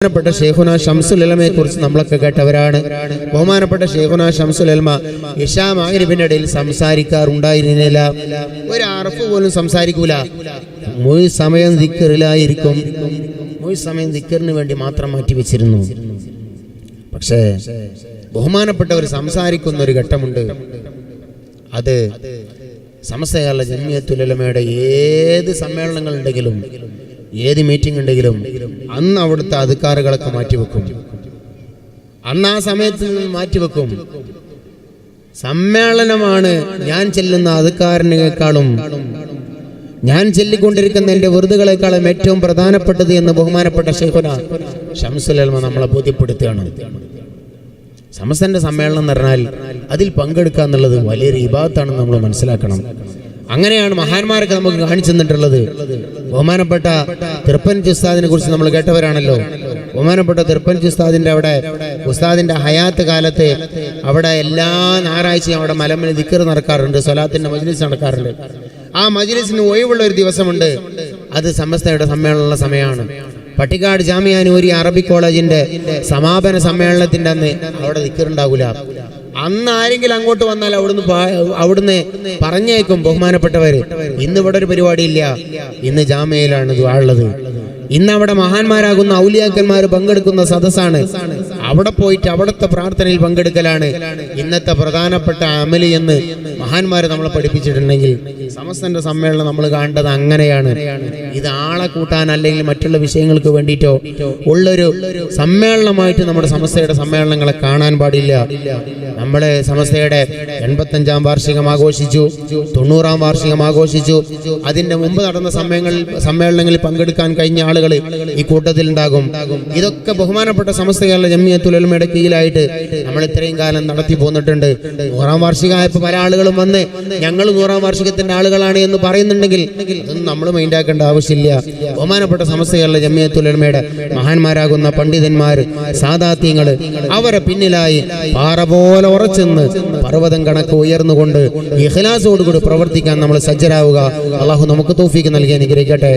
ബഹുമാനപ്പെട്ട ഷെയ്ഖുന ഷംസുൽ ഉലമയെ കുറിച്ച് നമ്മളൊക്കെ കേട്ടവരാണ്. ബഹുമാനപ്പെട്ട ഷെയ്ഖുന ഷംസുൽ ഉലമ ഇശാ മഗ്‌രിബിന്റെ ഇടയിൽ സംസാരിക്കാറുണ്ടായിരുന്നില്ല. ഒരു അറഫ് പോലും സംസാരിക്കൂല. മുഴു സമയം ദിക്റിലായിരിക്കും. മുഴു സമയം ദിക്റിന് വേണ്ടി മാത്രം മാറ്റിവെച്ചിരുന്നു. പക്ഷേ ബഹുമാനപ്പെട്ടവർ സംസാരിക്കുന്ന ഒരു ഘട്ടമുണ്ട്. അത് സമസ്ത കേരള ജംഇയ്യത്തുൽ ഉലമയുടെ ഏത് സമ്മേളനങ്ങളുണ്ടെങ്കിലും ഏത് മീറ്റിംഗ് ഉണ്ടെങ്കിലും അന്ന് അവിടുത്തെ അദ്കാറുകളൊക്കെ മാറ്റിവെക്കും. അന്ന് ആ സമയത്ത് നിന്ന് മാറ്റിവെക്കും. സമ്മേളനമാണ് ഞാൻ ചെല്ലുന്ന അദ്കാറിനേക്കാളും ഞാൻ ചൊല്ലിക്കൊണ്ടിരിക്കുന്ന എൻ്റെ വെറുതുകളെക്കാളും ഏറ്റവും പ്രധാനപ്പെട്ടത് എന്ന് ബഹുമാനപ്പെട്ട ഷെയ്ഖുന ഷംസുൽ ഉലമ നമ്മളെ ബോധ്യപ്പെടുത്തുകയാണ്. സമസ്തന്റെ സമ്മേളനം എന്ന് പറഞ്ഞാൽ അതിൽ പങ്കെടുക്കുക എന്നുള്ളത് വലിയൊരു ഇബാദത്താണെന്ന് നമ്മൾ മനസ്സിലാക്കണം. അങ്ങനെയാണ് മഹാന്മാരൊക്കെ നമുക്ക് കാണിച്ചു തന്നിട്ടുള്ളത്. ബഹുമാനപ്പെട്ട തിരുപ്പഞ്ചി ഉസ്താദിനെ കുറിച്ച് നമ്മൾ കേട്ടവരാണല്ലോ. ബഹുമാനപ്പെട്ട തിരുപ്പഞ്ചി ഉസ്താദിന്റെ അവിടെ ഉസ്താദിന്റെ ഹയാത്ത് കാലത്ത് അവിടെ എല്ലാ ഞായറാഴ്ചയും അവിടെ മലമിൽ ദിക്ർ നടക്കാറുണ്ട്, സ്വലാത്തിന്റെ മജ്ലിസ് നടക്കാറുണ്ട്. ആ മജ്ലിസിന് ഒഴിവുള്ള ഒരു ദിവസമുണ്ട്. അത് സമസ്തയുടെ സമ്മേളനമുള്ള സമയമാണ്. പട്ടിക്കാട് ജാമിഅ നൂരി അറബിക് കോളേജിന്റെ സമാപന സമ്മേളനത്തിന്റെ അന്ന് അവിടെ ദിക്റുണ്ടാകൂല. അന്ന് ആരെങ്കിലും അങ്ങോട്ട് വന്നാൽ അവിടുന്ന് പറഞ്ഞേക്കും ബഹുമാനപ്പെട്ടവര്, ഇന്ന് ഇവിടെ ഒരു പരിപാടിയില്ല, ഇന്ന് ജാമിയയിലാണ് ദുആ ഉള്ളത്, ഇന്ന് അവിടെ മഹാന്മാരാകുന്ന ഔലിയാക്കന്മാർ പങ്കെടുക്കുന്ന സദസ്സാണ്, അവിടെ പോയിട്ട് അവിടുത്തെ പ്രാർത്ഥനയിൽ പങ്കെടുക്കലാണ് ഇന്നത്തെ പ്രധാനപ്പെട്ട അമലി എന്ന് മഹാന്മാർ നമ്മളെ പഠിപ്പിച്ചിട്ടുണ്ടെങ്കിൽ സമസ്തന്റെ സമ്മേളനം നമ്മൾ കാണേണ്ടത് അങ്ങനെയാണ്. ഇത് ആളെ കൂട്ടാൻ അല്ലെങ്കിൽ മറ്റുള്ള വിഷയങ്ങൾക്ക് വേണ്ടിയിട്ടോ ഉള്ളൊരു സമ്മേളനമായിട്ട് നമ്മുടെ സമസ്തയുടെ സമ്മേളനങ്ങളെ കാണാൻ പാടില്ല. നമ്മളെ സമസ്തയുടെ 85-ാം വാർഷികം ആഘോഷിച്ചു, 90-ാം വാർഷികം ആഘോഷിച്ചു. അതിന്റെ മുമ്പ് നടന്ന സമ്മേളനങ്ങളിൽ പങ്കെടുക്കാൻ കഴിഞ്ഞ ആളുകൾ ഈ കൂട്ടത്തിൽ ഉണ്ടാകും. ഇതൊക്കെ ബഹുമാനപ്പെട്ട സമസ്ത കേരള ജംഇയ്യത്തുൽ ഉലമയുടെ കീഴിലായിട്ട് നമ്മൾ ഇത്രയും കാലം നടത്തി പോന്നിട്ടുണ്ട്. 100-ാം വാർഷികമായപ്പോൾ പല ആളുകളും വന്ന് ഞങ്ങൾ 100-ാം വാർഷികത്തിന്റെ ആളുകളാണ് എന്ന് പറയുന്നുണ്ടെങ്കിൽ അതൊന്നും നമ്മൾ മൈൻഡാക്കേണ്ട ആവശ്യമില്ല. ബഹുമാനപ്പെട്ട സമസ്ത കേരള ജംഇയ്യത്തുൽ ഉലമയുടെ മഹാന്മാരാകുന്ന പണ്ഡിതന്മാർ, സാദാത്യങ്ങൾ, അവരെ പിന്നിലായി പാറ പോലെ ഉറച്ചെന്ന് പർവ്വതം കണക്ക് ഉയർന്നുകൊണ്ട് ഇഖ്ലാസോടുകൂടി പ്രവർത്തിക്കാൻ നമ്മൾ സജ്ജരാവുക. അള്ളാഹു നമുക്ക് തൗഫീഖ് നൽകി അനുഗ്രഹിക്കട്ടെ.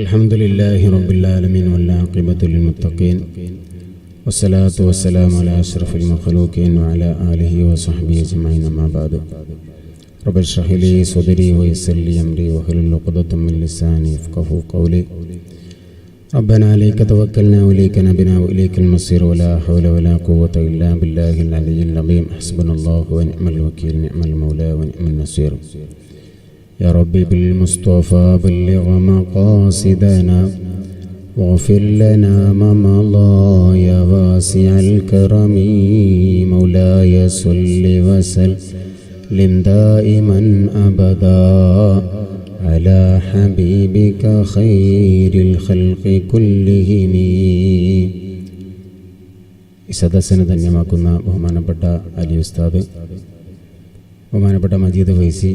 അൽഹംദുലില്ലാഹി റബ്ബിൽ ആലമീൻ വൽആഖിബത്തു ലിൽമുത്തഖീൻ വസ്സലാത്തു വസ്സലാമു അലാ അഷ്റഫിൽ മഖ്ലൂഖീൻ വഅലാ ആലിഹി വസഹ്ബിഹി അജ്മഈൻ. അമ്മാ ബഅദ്. റബ്ബി ഇശ്റഹ് ലി സദ്രി വയസ്സിർ ലി അംരി വഹ്ലുൽ ഉഖ്ദതം മിൻ ലിസാനി യഫ്ഖഹു ഖൗലി. ربنا عليك توكلنا وإليك نبنا وإليك المصير ولا حول ولا قوة إلا بالله العلي العظيم. حسبنا الله ونعم الوكيل نعم المولى ونعم النصير. يا ربي بالمصطفى بلغ مقاصدنا واغفر لنا ما مضى يا واسع الكرم. مولاي صل وسلم دائما أبدا على حبيبك خير الخلق كلهم. ഈ സദസ്സിനെ ധന്യമാക്കുന്ന ബഹുമാനപ്പെട്ട അലി ഉസ്താദ്, ബഹുമാനപ്പെട്ട മജീദ് ഫൈസി,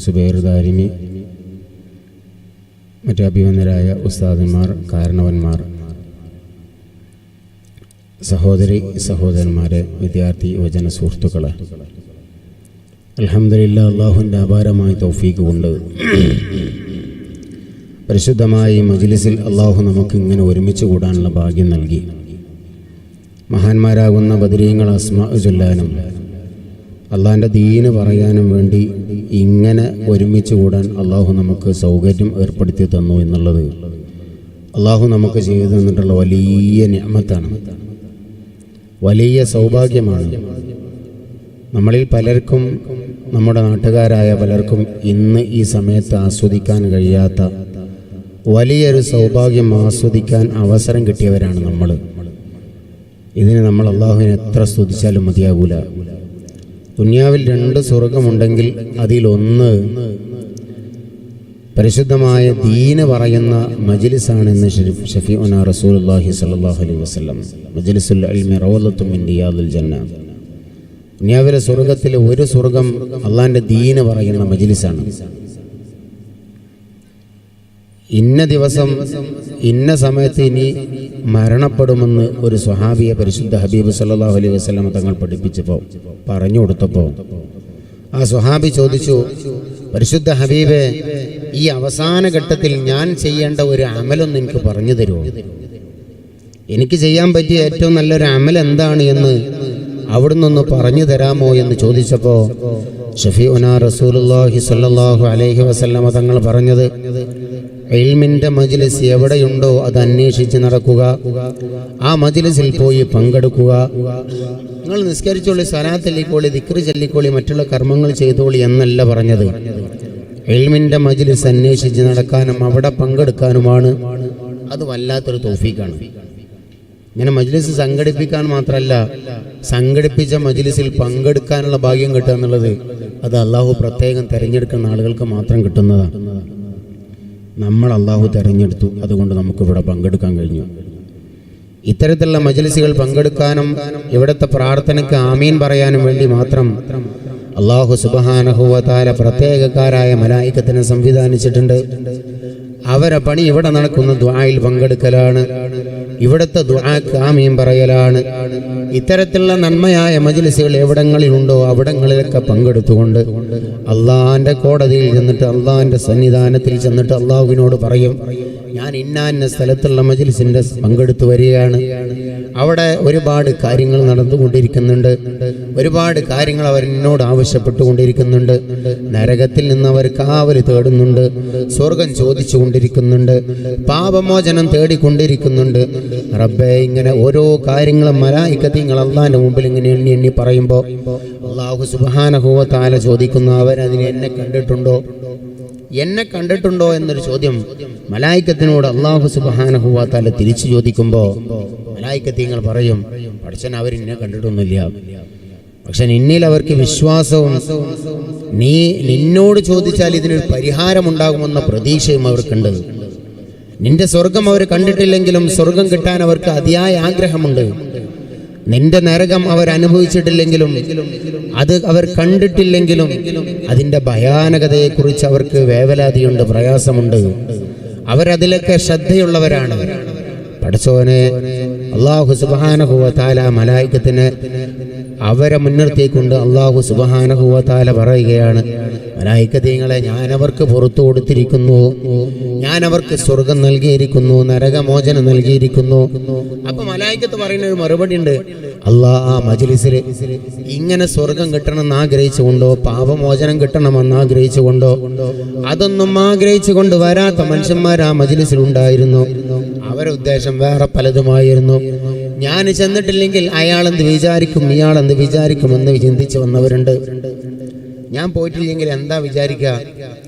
സുബൈർ ദാരിമി, മറ്റ് അഭിമന്യരായ ഉസ്താദന്മാർ, കാരണവന്മാർ, സഹോദരി സഹോദരന്മാരെ, വിദ്യാർത്ഥി യുവജന സുഹൃത്തുക്കളെ, അൽഹംദുലില്ലാഹ്, അല്ലാഹുവിൻ്റെ അപാരമായ തൗഫീഖ് കൊണ്ട് പരിശുദ്ധമായ മജ്ലിസിൽ അല്ലാഹു നമുക്ക് ഇങ്ങനെ ഒരുമിച്ച് കൂടാനുള്ള ഭാഗ്യം നൽകി. മഹാന്മാരാകുന്ന ബദരീങ്ങൾ അസ്മാ ചൊല്ലാനും അള്ളാഹിൻ്റെ ദീന് പറയാനും വേണ്ടി ഇങ്ങനെ ഒരുമിച്ച് കൂടാൻ അള്ളാഹു നമുക്ക് സൗകര്യം ഏർപ്പെടുത്തി തന്നു എന്നുള്ളത് അള്ളാഹു നമുക്ക് ചെയ്തു തന്നിട്ടുള്ള വലിയ നിഅമത്താണ്, വലിയ സൗഭാഗ്യമാണ്. നമ്മളിൽ പലർക്കും, നമ്മുടെ നാട്ടുകാരായ പലർക്കും ഇന്ന് ഈ സമയത്ത് ആസ്വദിക്കാൻ കഴിയാത്ത വലിയൊരു സൗഭാഗ്യം ആസ്വദിക്കാൻ അവസരം കിട്ടിയവരാണ് നമ്മൾ. ഇതിന് നമ്മൾ അള്ളാഹുവിനെ എത്ര സ്തുതിച്ചാലും മതിയാകൂല. ദുനിയാവിൽ 2 സ്വർഗമുണ്ടെങ്കിൽ അതിലൊന്ന് പരിശുദ്ധമായ ദീന് പറയുന്ന മജ്ലിസാണെന്ന് ഷഫീഉനാ റസൂലുള്ളാഹി സ്വല്ലല്ലാഹു അലൈഹി വസല്ലം. മജ്ലിസുൽ ഇൽമി റൗളത്തും മിൻ റിയാദിൽ ജന്ന. ദുനിയാവിലെ സ്വർഗത്തിലെ ഒരു സ്വർഗം അള്ളാഹിൻ്റെ ദീന് പറയുന്ന മജ്ലിസാണ്. ഇന്ന ദിവസം ഇന്ന സമയത്ത് ഇനി മരണപ്പെടുമെന്ന് ഒരു സ്വഹാബിയെ പരിശുദ്ധ ഹബീബ് സല്ലല്ലാഹു അലൈഹി വസല്ലം തങ്ങൾ പഠിപ്പിച്ചപ്പോൾ, പറഞ്ഞു കൊടുത്തപ്പോൾ ആ സ്വഹാബി ചോദിച്ചു, പരിശുദ്ധ ഹബീബേ, ഈ അവസാന ഘട്ടത്തിൽ ഞാൻ ചെയ്യേണ്ട ഒരു അമലൊന്ന് എനിക്ക് പറഞ്ഞു തരുമോ? എനിക്ക് ചെയ്യാൻ പറ്റിയ ഏറ്റവും നല്ലൊരു അമൽ എന്താണ് എന്ന് അവിടുന്ന് ഒന്ന് പറഞ്ഞു തരാമോ എന്ന് ചോദിച്ചപ്പോൾ ഷഫീഉനാ റസൂലുള്ളാഹി സ്വല്ലല്ലാഹു അലൈഹി വസല്ലമ തങ്ങൾ പറഞ്ഞത്, ഇൽമിന്റെ മജ്ലിസ് എവിടെയുണ്ടോ അത് അന്വേഷിച്ച് നടക്കുക, ആ മജ്ലിസിൽ പോയി പങ്കെടുക്കുക. നിങ്ങൾ നിസ്കരിച്ചോളി, സ്വലാത്ത് ചൊല്ലിക്കോളി, ദിക്ർ ചൊല്ലിക്കോളി, മറ്റുള്ള കർമ്മങ്ങൾ ചെയ്തോളി എന്നല്ല പറഞ്ഞത്. ഇൽമിന്റെ മജ്ലിസ് അന്വേഷിച്ച് നടക്കാനും അവിടെ പങ്കെടുക്കാനുമാണ്. അത് വല്ലാത്തൊരു തൗഫീഖാണ്. ഇങ്ങനെ മജ്ലിസ് സംഘടിപ്പിക്കാൻ മാത്രമല്ല, സംഘടിപ്പിച്ച മജ്ലിസിൽ പങ്കെടുക്കാനുള്ള ഭാഗ്യം കിട്ടുക എന്നുള്ളത് അത് അള്ളാഹു പ്രത്യേകം തിരഞ്ഞെടുക്കുന്ന ആളുകൾക്ക് മാത്രം കിട്ടുന്നതാണ്. നമ്മൾ അള്ളാഹു തിരഞ്ഞെടുത്തു, അതുകൊണ്ട് നമുക്കിവിടെ പങ്കെടുക്കാൻ കഴിഞ്ഞു. ഇത്തരത്തിലുള്ള മജ്ലിസുകൾ പങ്കെടുക്കാനും ഇവിടുത്തെ പ്രാർത്ഥനയ്ക്ക് ആമീൻ പറയാനും വേണ്ടി മാത്രം അള്ളാഹു സുബ്ഹാനഹു വ തആല പ്രത്യേകക്കാരായ മലായികത്തിനെ സംവിധാനിച്ചിട്ടുണ്ട്. അവരെ പണി ഇവിടെ നടക്കുന്ന ദുആയിൽ പങ്കെടുക്കലാണ്, ഇവിടുത്തെ ദുആക്ക് ആമീൻ പറയലാണ്. ഇത്തരത്തിലുള്ള നന്മയായ മജ്ലിസുകൾ എവിടങ്ങളിലുണ്ടോ അവിടങ്ങളിലൊക്കെ പങ്കെടുത്തുകൊണ്ട് അള്ളാഹിന്റെ കോടതിയിൽ ചെന്നിട്ട്, അള്ളാഹിന്റെ സന്നിധാനത്തിൽ ചെന്നിട്ട് അള്ളാഹുവിനോട് പറയും, ഞാൻ ഇന്ന സ്ഥലത്തുള്ള മജ്ലിസിന്റെ പങ്കെടുത്തു വരികയാണ്. അവിടെ ഒരുപാട് കാര്യങ്ങൾ നടന്നുകൊണ്ടിരിക്കുന്നുണ്ട്, ഒരുപാട് കാര്യങ്ങൾ അവർ എന്നോട് ആവശ്യപ്പെട്ടുകൊണ്ടിരിക്കുന്നുണ്ട്. നരകത്തിൽ നിന്ന് അവർ കാവൽ തേടുന്നുണ്ട്, സ്വർഗം ചോദിച്ചുകൊണ്ടിരിക്കുന്നുണ്ട്, പാപമോചനം തേടിക്കൊണ്ടിരിക്കുന്നുണ്ട്. റബ്ബേ, ഇങ്ങനെ ഓരോ കാര്യങ്ങളും മലായികത്തുകൾ അള്ളാഹിന്റെ മുമ്പിൽ ഇങ്ങനെ എണ്ണി എണ്ണി പറയുമ്പോൾ അള്ളാഹു സുബ്ഹാനഹു വ തആല ചോദിക്കുന്നു, അവരതിനെ എന്നെ കണ്ടിട്ടുണ്ടോ, എന്നെ കണ്ടിട്ടുണ്ടോ എന്നൊരു ചോദ്യം മലായികത്തിനോട് അള്ളാഹു സുബ്ഹാനഹു വ തആല തിരിച്ചു ചോദിക്കുമ്പോൾ മലായികത്തുകൾ പറയും, പഠിച്ചൻ അവരെന്നെ കണ്ടിട്ടൊന്നുമില്ല, പക്ഷെ നിന്നിൽ അവർക്ക് വിശ്വാസവും നിന്നോട് ചോദിച്ചാൽ ഇതിനൊരു പരിഹാരമുണ്ടാകുമെന്ന പ്രതീക്ഷയും അവർക്കുണ്ട്. നിന്റെ സ്വർഗം അവർ കണ്ടിട്ടില്ലെങ്കിലും സ്വർഗം കിട്ടാൻ അവർക്ക് അതിയായ ആഗ്രഹമുണ്ട്. നിന്റെ നരകം അവർ അനുഭവിച്ചിട്ടില്ലെങ്കിലും അത് അവർ കണ്ടിട്ടില്ലെങ്കിലും അതിൻ്റെ ഭയാനകതയെക്കുറിച്ച് അവർക്ക് വേവലാതിയുണ്ട്, പ്രയാസമുണ്ട്. അവരതിലൊക്കെ ശ്രദ്ധയുള്ളവരാണ്. പഠിച്ചോനെ, അല്ലാഹു സുബ്ഹാനഹു വ തആല മലായികത്തിനെ അവരെ മുൻനിർത്തിക്കൊണ്ട് അല്ലാഹു സുബ്ഹാനഹു വ തആല പറയുകയാണ്, മലായികത്തുകളെ ഞാൻ അവർക്ക് പുറത്തു കൊടുത്തിരിക്കുന്നു, ഞാൻ അവർക്ക് സ്വർഗം നൽകിയിരിക്കുന്നു, നരകമോചനം നൽകിയിരിക്കുന്നു. അപ്പൊ മലായികത്ത് പറയുന്ന ഒരു മറുപടി ഉണ്ട്, അല്ലാഹ് ആ മജ്ലിസിൽ ഇങ്ങനെ സ്വർഗം കിട്ടണമെന്ന് ആഗ്രഹിച്ചുകൊണ്ടോ പാപമോചനം കിട്ടണമെന്ന് ആഗ്രഹിച്ചുകൊണ്ടോ അതൊന്നും ആഗ്രഹിച്ചുകൊണ്ട് വരാത്ത മനുഷ്യന്മാർ ആ മജ്ലിസിൽ ഉണ്ടായിരുന്നു. അവരുടെ ഉദ്ദേശം വേറെ പലതുമായിരുന്നു. ഞാൻ ചെന്നിട്ടില്ലെങ്കിൽ അയാളെന്ത് വിചാരിക്കും, ഇയാളെന്ത് വിചാരിക്കുമെന്ന് ചിന്തിച്ചു വന്നവരുണ്ട്. ഞാൻ പോയിട്ടില്ലെങ്കിൽ എന്താ വിചാരിക്കുക?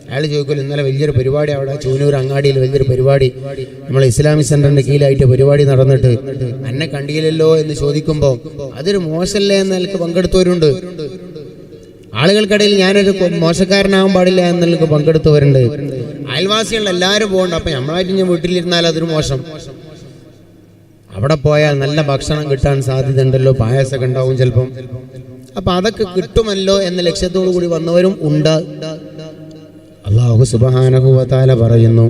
അയാൾ ചോദിക്കുമല്ലോ, ഇന്നലെ വലിയൊരു പരിപാടി അവിടെ ചൂനൂർ അങ്ങാടിയിൽ വലിയൊരു പരിപാടി, നമ്മൾ ഇസ്ലാമിക് സെന്ററിന്റെ കീഴിലായിട്ട് പരിപാടി നടന്നിട്ട് എന്നെ കണ്ടില്ലല്ലോ എന്ന് ചോദിക്കുമ്പോൾ അതൊരു മോശമല്ലേ എന്ന നിലക്ക് പങ്കെടുത്തവരുണ്ട്. ആളുകൾക്കിടയിൽ ഞാനൊരു മോശക്കാരനാവാൻ പാടില്ല എന്ന നിലക്ക് പങ്കെടുത്തവരുണ്ട്. അയൽവാസികൾ എല്ലാവരും പോകണ്ട, അപ്പൊ നമ്മളായിട്ട് ഞാൻ വീട്ടിലിരുന്നാൽ അതൊരു മോശം. അവിടെ പോയാൽ നല്ല ഭക്ഷണം കിട്ടാൻ സാധ്യത ഉണ്ടല്ലോ, പായസമൊക്കെ ഉണ്ടാവും ചിലപ്പം, അപ്പൊ അതൊക്കെ കിട്ടുമല്ലോ എന്ന ലക്ഷ്യത്തോടു കൂടി വന്നവരും ഉണ്ട്. അല്ലാഹു സുബ്ഹാനഹു വ തആല പറയുന്നു,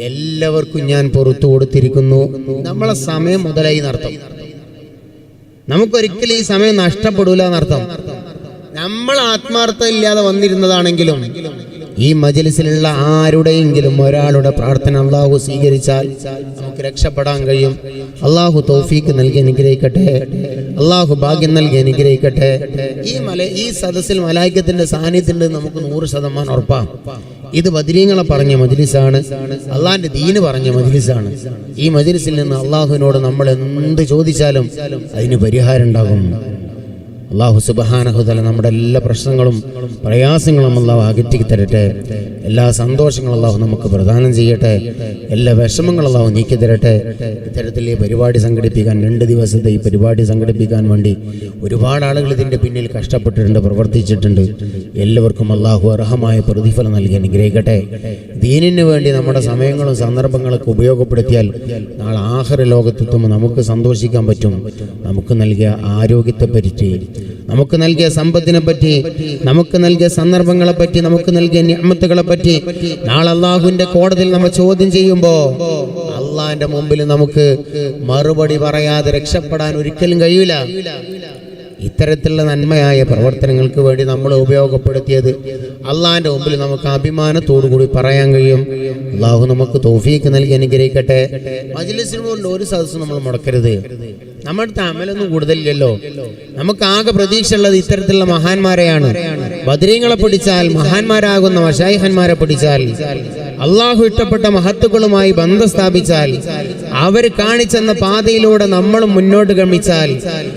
എല്ലാവർക്കും ഞാൻ പുറത്തു കൊടുത്തിരിക്കുന്നു. നമ്മളെ സമയം മുതലായി നടത്തും, നമുക്കൊരിക്കലും ഈ സമയം നഷ്ടപ്പെടൂല എന്നർത്ഥം. നമ്മൾ ആത്മാർത്ഥം ഇല്ലാതെ വന്നിരുന്നതാണെങ്കിലും ഈ മജ്ലിസിലുള്ള ആരുടെയെങ്കിലും ഒരാളുടെ പ്രാർത്ഥന അള്ളാഹു സ്വീകരിച്ചാൽ നമുക്ക് രക്ഷപ്പെടാൻ കഴിയും. അള്ളാഹു തൗഫീക്ക് നൽകി അനുഗ്രഹിക്കട്ടെ, അള്ളാഹു ഭാഗ്യം നൽകി അനുഗ്രഹിക്കട്ടെ. ഈ സദസ്സിൽ മലായികത്തിന്റെ സാന്നിധ്യം നമുക്ക് 100% ഉറപ്പാണ്. ഇത് ബദരീങ്ങളെ പറഞ്ഞ മജ്ലിസാണ്, അള്ളാഹിന്റെ ദീന് പറഞ്ഞ മജ്ലിസാണ്. ഈ മജ്ലിസിൽ നിന്ന് അള്ളാഹുവിനോട് നമ്മൾ എന്ത് ചോദിച്ചാലും അതിന് പരിഹാരം ഉണ്ടാകും. അല്ലാഹു സുബ്ഹാനഹു തആല നമ്മുടെ എല്ലാ പ്രശ്നങ്ങളും പ്രയാസങ്ങളും അല്ലാഹു അകറ്റി തരട്ടെ. എല്ലാ സന്തോഷങ്ങളും അല്ലാഹു നമുക്ക് പ്രദാനം ചെയ്യട്ടെ. എല്ലാ വിഷമങ്ങളും അല്ലാഹു നീക്കി തരട്ടെ. ഇത്തരത്തിൽ ഈ പരിപാടി സംഘടിപ്പിക്കാൻ 2 ദിവസത്തെ ഈ പരിപാടി സംഘടിപ്പിക്കാൻ വേണ്ടി ഒരുപാട് ആളുകൾ ഇതിൻ്റെ പിന്നിൽ കഷ്ടപ്പെട്ടിട്ടുണ്ട്, പ്രവർത്തിച്ചിട്ടുണ്ട്. എല്ലാവർക്കും അല്ലാഹു അർഹമായ പ്രതിഫലം നൽകി അനുഗ്രഹിക്കട്ടെ. ദീനിന് വേണ്ടി നമ്മുടെ സമയങ്ങളും സന്ദർഭങ്ങളൊക്കെ ഉപയോഗപ്പെടുത്തിയാൽ നാളെ ആഖിറ ലോകത്തെത്തുമ്പോൾ നമുക്ക് സന്തോഷിക്കാൻ പറ്റും. നമുക്ക് നൽകിയ ആരോഗ്യത്തെപ്പറ്റി, നമുക്ക് നൽകിയ സമ്പത്തിനെ പറ്റി, നമുക്ക് നൽകിയ സന്ദർഭങ്ങളെ പറ്റി, നമുക്ക് നൽകിയ നിഅമത്തുകളെ പറ്റി നാളെ അല്ലാഹുവിന്റെ കോടതിയിൽ നമ്മൾ ചോദ്യം ചെയ്യുമ്പോൾ അള്ളാഹിന്റെ മുമ്പിൽ നമുക്ക് മറുപടി പറയാതെ രക്ഷപ്പെടാൻ ഒരിക്കലും കഴിയില്ല. ഇത്തരത്തിലുള്ള നന്മയായ പ്രവർത്തനങ്ങൾക്ക് വേണ്ടി നമ്മൾ ഉപയോഗപ്പെടുത്തിയത് അള്ളാഹിൻ്റെ മുമ്പിൽ നമുക്ക് അഭിമാനത്തോടു കൂടി പറയാൻ കഴിയും. അള്ളാഹു നമുക്ക് തൗഫീക്ക് നൽകി അനുഗ്രഹിക്കട്ടെ. മജ്‌ലിസിന് കൊണ്ട് ഒരു സദസ്സ് നമ്മൾ മുടക്കരുത്. നമ്മുടെ അമലൊന്നും കൂടുതലില്ലല്ലോ. നമുക്ക് ആകെ പ്രതീക്ഷ ഉള്ളത് ഇത്തരത്തിലുള്ള മഹാന്മാരെയാണ്. ബദരീങ്ങളെ പിടിച്ചാൽ, മഹാന്മാരാകുന്ന മശായിഖന്മാരെ പിടിച്ചാൽ, അള്ളാഹു ഇഷ്ടപ്പെട്ട മഹത്തുക്കളുമായി ബന്ധം സ്ഥാപിച്ചാൽ, അവർ കാണിച്ചെന്ന പാതയിലൂടെ നമ്മളും മുന്നോട്ട് ഗമിച്ചാൽ,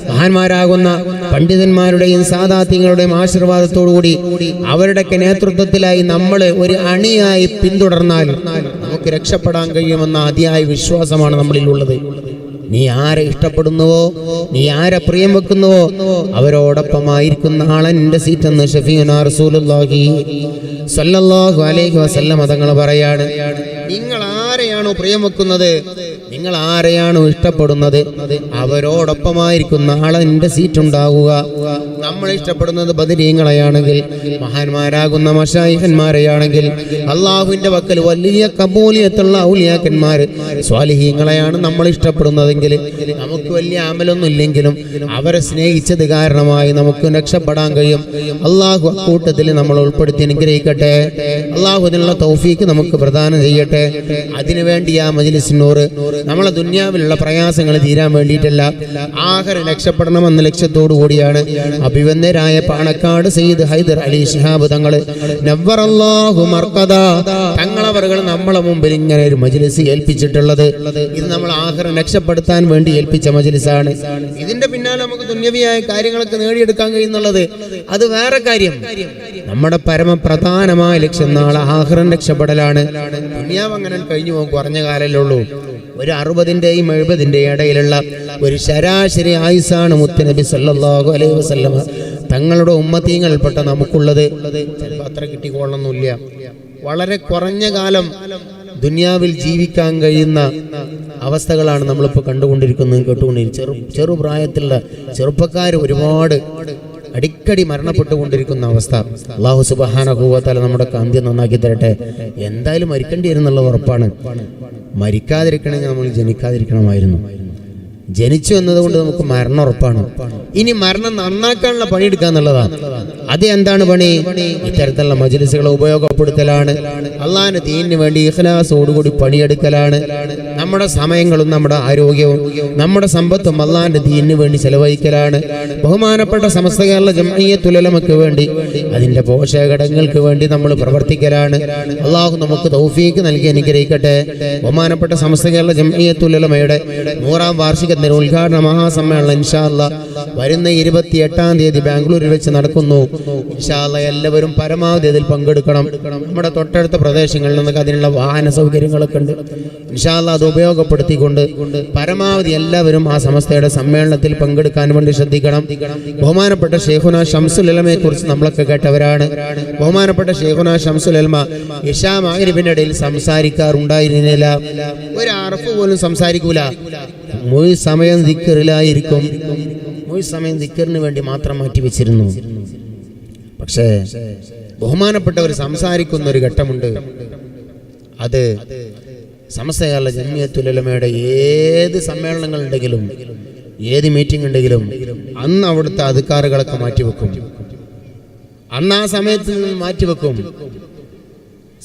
മഹാന്മാരാകുന്ന പണ്ഡിതന്മാരുടെയും സാദാത്യങ്ങളുടെയും ആശീർവാദത്തോടുകൂടി അവരുടെയൊക്കെ നേതൃത്വത്തിലായി നമ്മൾ ഒരു അണിയായി പിന്തുടർന്നാൽ നമുക്ക് രക്ഷപ്പെടാൻ കഴിയുമെന്ന അതിയായ വിശ്വാസമാണ് നമ്മളിലുള്ളത്. നീ ആരെ ഇഷ്ടപ്പെടുന്നുവോ, നീ ആരെ പ്രിയം വെക്കുന്നുവോ, അവരോടൊപ്പമായിരിക്കുന്ന ആളെന്റെ സീറ്റെന്ന് ഷഫീഉനാ റസൂലുള്ളാഹി സ്വല്ലല്ലാഹു അലൈഹി വസല്ലം തങ്ങൾ പറയാണ്. നിങ്ങൾ ആരെയാണോ പ്രിയം വെക്കുന്നത്, നിങ്ങൾ ആരെയാണോ ഇഷ്ടപ്പെടുന്നത്, അവരോടൊപ്പമായിരിക്കുന്ന ആളെന്റെ സീറ്റ് ഉണ്ടാകുക. നമ്മൾ ഇഷ്ടപ്പെടുന്നത് ബദരീങ്ങളെയാണെങ്കിൽ, മഹാന്മാരാകുന്ന മശായിഖന്മാരെയാണെങ്കിൽ, അള്ളാഹുവിന്റെ വക്കൽ വലിയ കബൂലിയത്തുള്ള ഔലിയാക്കന്മാർ സ്വാലിഹീങ്ങളെയാണ് നമ്മൾ ഇഷ്ടപ്പെടുന്നതെങ്കിൽ, നമുക്ക് വലിയ അമലൊന്നും ഇല്ലെങ്കിലും അവരെ സ്നേഹിച്ചത് കാരണമായി നമുക്ക് രക്ഷപ്പെടാൻ കഴിയും. അള്ളാഹു അക്കൂട്ടത്തിൽ നമ്മൾ ഉൾപ്പെടുത്തി അനുഗ്രഹിക്കട്ടെ. അള്ളാഹു അതിനുള്ള തൗഫീക്ക് നമുക്ക് പ്രദാനം ചെയ്യട്ടെ. അതിനുവേണ്ടി ആ മജ്‌ലിസിനോട് നമ്മളെ ദുനിയാവിലുള്ള പ്രയാസങ്ങൾ തീരാൻ വേണ്ടിയിട്ടല്ല, ആഖിറ രക്ഷപ്പെടണമെന്ന ലക്ഷ്യത്തോടു കൂടിയാണ് അഭിവന്ദരായ പാണക്കാട് സയ്യിദ് ഹൈദർ അലി ശിഹാബ് തങ്ങൾ നവ്വറല്ലാഹു മർഖദ തങ്ങളവറുകൾ നമ്മളെ മുമ്പിൽ ഇങ്ങനെ ഒരു മജ്‌ലിസ് ഏൽപ്പിച്ചിട്ടുള്ളത്. ഇത് നമ്മൾ ആഖിറ രക്ഷപ്പെടുത്താൻ വേണ്ടി ഏൽപ്പിച്ച മജ്‌ലിസാണ്. ഇതിന്റെ പിന്നാലെ നമുക്ക് ദുന്യവിയായ കാര്യങ്ങളൊക്കെ നേടിയെടുക്കാൻ കഴിയുന്നുള്ളത് അത് വേറെ കാര്യം. നമ്മുടെ പരമപ്രധാനമായ ലക്ഷ്യം നാളെ ആഖിറ രക്ഷപ്പെടലാണ്. ദുനിയാവ് അങ്ങനെ കഴിഞ്ഞു പോകും. കുറഞ്ഞ കാലമല്ലേ ഉള്ളൂ. ഒരു 60-ന്റെയും 70-ന്റെയും ഇടയിലുള്ള ഒരു ശരാശരി ആയുസാണ് മുത്തുനബി സല്ലല്ലാഹു അലൈഹി വസല്ലം തങ്ങളുടെ ഉമ്മത്തീങ്ങളിൽപ്പെട്ട നമുക്കുള്ളത്. ചിലപ്പോൾ അത്ര കിട്ടിക്കൊള്ളണമെന്നില്ല. വളരെ കുറഞ്ഞ കാലം ദുനിയാവിൽ ജീവിക്കാൻ കഴിയുന്ന അവസ്ഥകളാണ് നമ്മളിപ്പോൾ കണ്ടുകൊണ്ടിരിക്കുന്നത്, കേട്ടുകൊണ്ടിരിക്കുന്നത്. ചെറുപ്രായത്തിലുള്ള ചെറുപ്പക്കാർ ഒരുപാട് അടിക്കടി മരണപ്പെട്ടുകൊണ്ടിരിക്കുന്ന അവസ്ഥ. അല്ലാഹു സുബ്ഹാനഹു വ തആല നമ്മുടെ അന്ത്യം നന്നാക്കി തരട്ടെ. എന്തായാലും മരിക്കേണ്ടി വരുന്നുള്ള ഉറപ്പാണ്. മരിക്കാതിരിക്കണമെങ്കിൽ നമ്മൾ ജനിക്കാതിരിക്കണമായിരുന്നു. ജനിച്ചു എന്നതുകൊണ്ട് നമുക്ക് മരണം ഉറപ്പാണ്. ഇനി മരണം നന്നാക്കാനുള്ള പണിയെടുക്കുക എന്നുള്ളതാണ്. അത് എന്താണ് പണി? ഇത്തരത്തിലുള്ള മജ്‌ലിസുകളെ ഉപയോഗപ്പെടുത്തലാണ്. അള്ളാഹിന്റെ ദീനിന് വേണ്ടി ഇഖ്ലാസോടുകൂടി പണിയെടുക്കലാണ്. നമ്മുടെ സമയങ്ങളും നമ്മുടെ ആരോഗ്യവും നമ്മുടെ സമ്പത്തും അള്ളാഹിന്റെ ദീനിന് വേണ്ടി ചെലവഴിക്കലാണ്. ബഹുമാനപ്പെട്ട സമസ്ത കേരള ജംഇയ്യത്തുൽ ഉലമയ്ക്ക് വേണ്ടി, അതിന്റെ പോഷകഘടകങ്ങൾക്ക് വേണ്ടി നമ്മൾ പ്രവർത്തിക്കലാണ്. അള്ളാഹു നമുക്ക് തൗഫീക്ക് നൽകി അനുഗ്രഹിക്കട്ടെ. ബഹുമാനപ്പെട്ട സമസ്ത കേരള ജംഇയ്യത്തുൽ ഉലമയുടെ 100ാം വാർഷിക ഉദ്ഘാടന മഹാസമ്മേളനം ഇൻഷാ അല്ലാഹ് വരുന്ന 28-ാം തീയതി ബാംഗ്ലൂരിൽ വെച്ച് നടക്കുന്നു. ഇൻഷാ അല്ലാഹ് എല്ലാവരും പരമാവധി അതിൽ പങ്കെടുക്കണം. നമ്മുടെ തൊട്ടടുത്ത പ്രദേശങ്ങളിൽ നിന്നൊക്കെ അതിനുള്ള വാഹന സൗകര്യങ്ങളൊക്കെ ഉണ്ട്. ഇൻഷാ അല്ലാഹ് അത് ഉപയോഗപ്പെടുത്തിക്കൊണ്ട് പരമാവധി എല്ലാവരും ആ സമസ്തയുടെ സമ്മേളനത്തിൽ പങ്കെടുക്കാൻ വേണ്ടി ശ്രദ്ധിക്കണം. ബഹുമാനപ്പെട്ട ശൈഖുനാ ശംസുൽ ഉലമയെ കുറിച്ച് നമ്മളൊക്കെ കേട്ടവരാണ്. ബഹുമാനപ്പെട്ട ശൈഖുനാ ശംസുൽ ഉലമ ഇശാ മഗ്‌രിബിന്റെ ഇടയിൽ സംസാരിക്കാറുണ്ടായിരുന്നില്ല. ഒരു അറഫ് പോലും സംസാരിക്കൂല. മുഴു സമയം ദിക്റിലായിരിക്കും. മുഴു സമയം ദിക്റിന് വേണ്ടി മാത്രം മാറ്റി വെച്ചിരുന്നു. പക്ഷേ ബഹുമാനപ്പെട്ടവർ സംസാരിക്കുന്ന ഒരു ഘട്ടമുണ്ട്. അത് സമസ്ത കേരള ജംഇയ്യത്തുൽ ഉലമയുടെ ഏത് സമ്മേളനങ്ങൾ ഉണ്ടെങ്കിലും, ഏത് മീറ്റിംഗ് ഉണ്ടെങ്കിലും അന്ന് അവിടുത്തെ അധികാറുകളൊക്കെ മാറ്റിവെക്കും. അന്ന് ആ സമയത്ത് നിന്ന് മാറ്റിവെക്കും.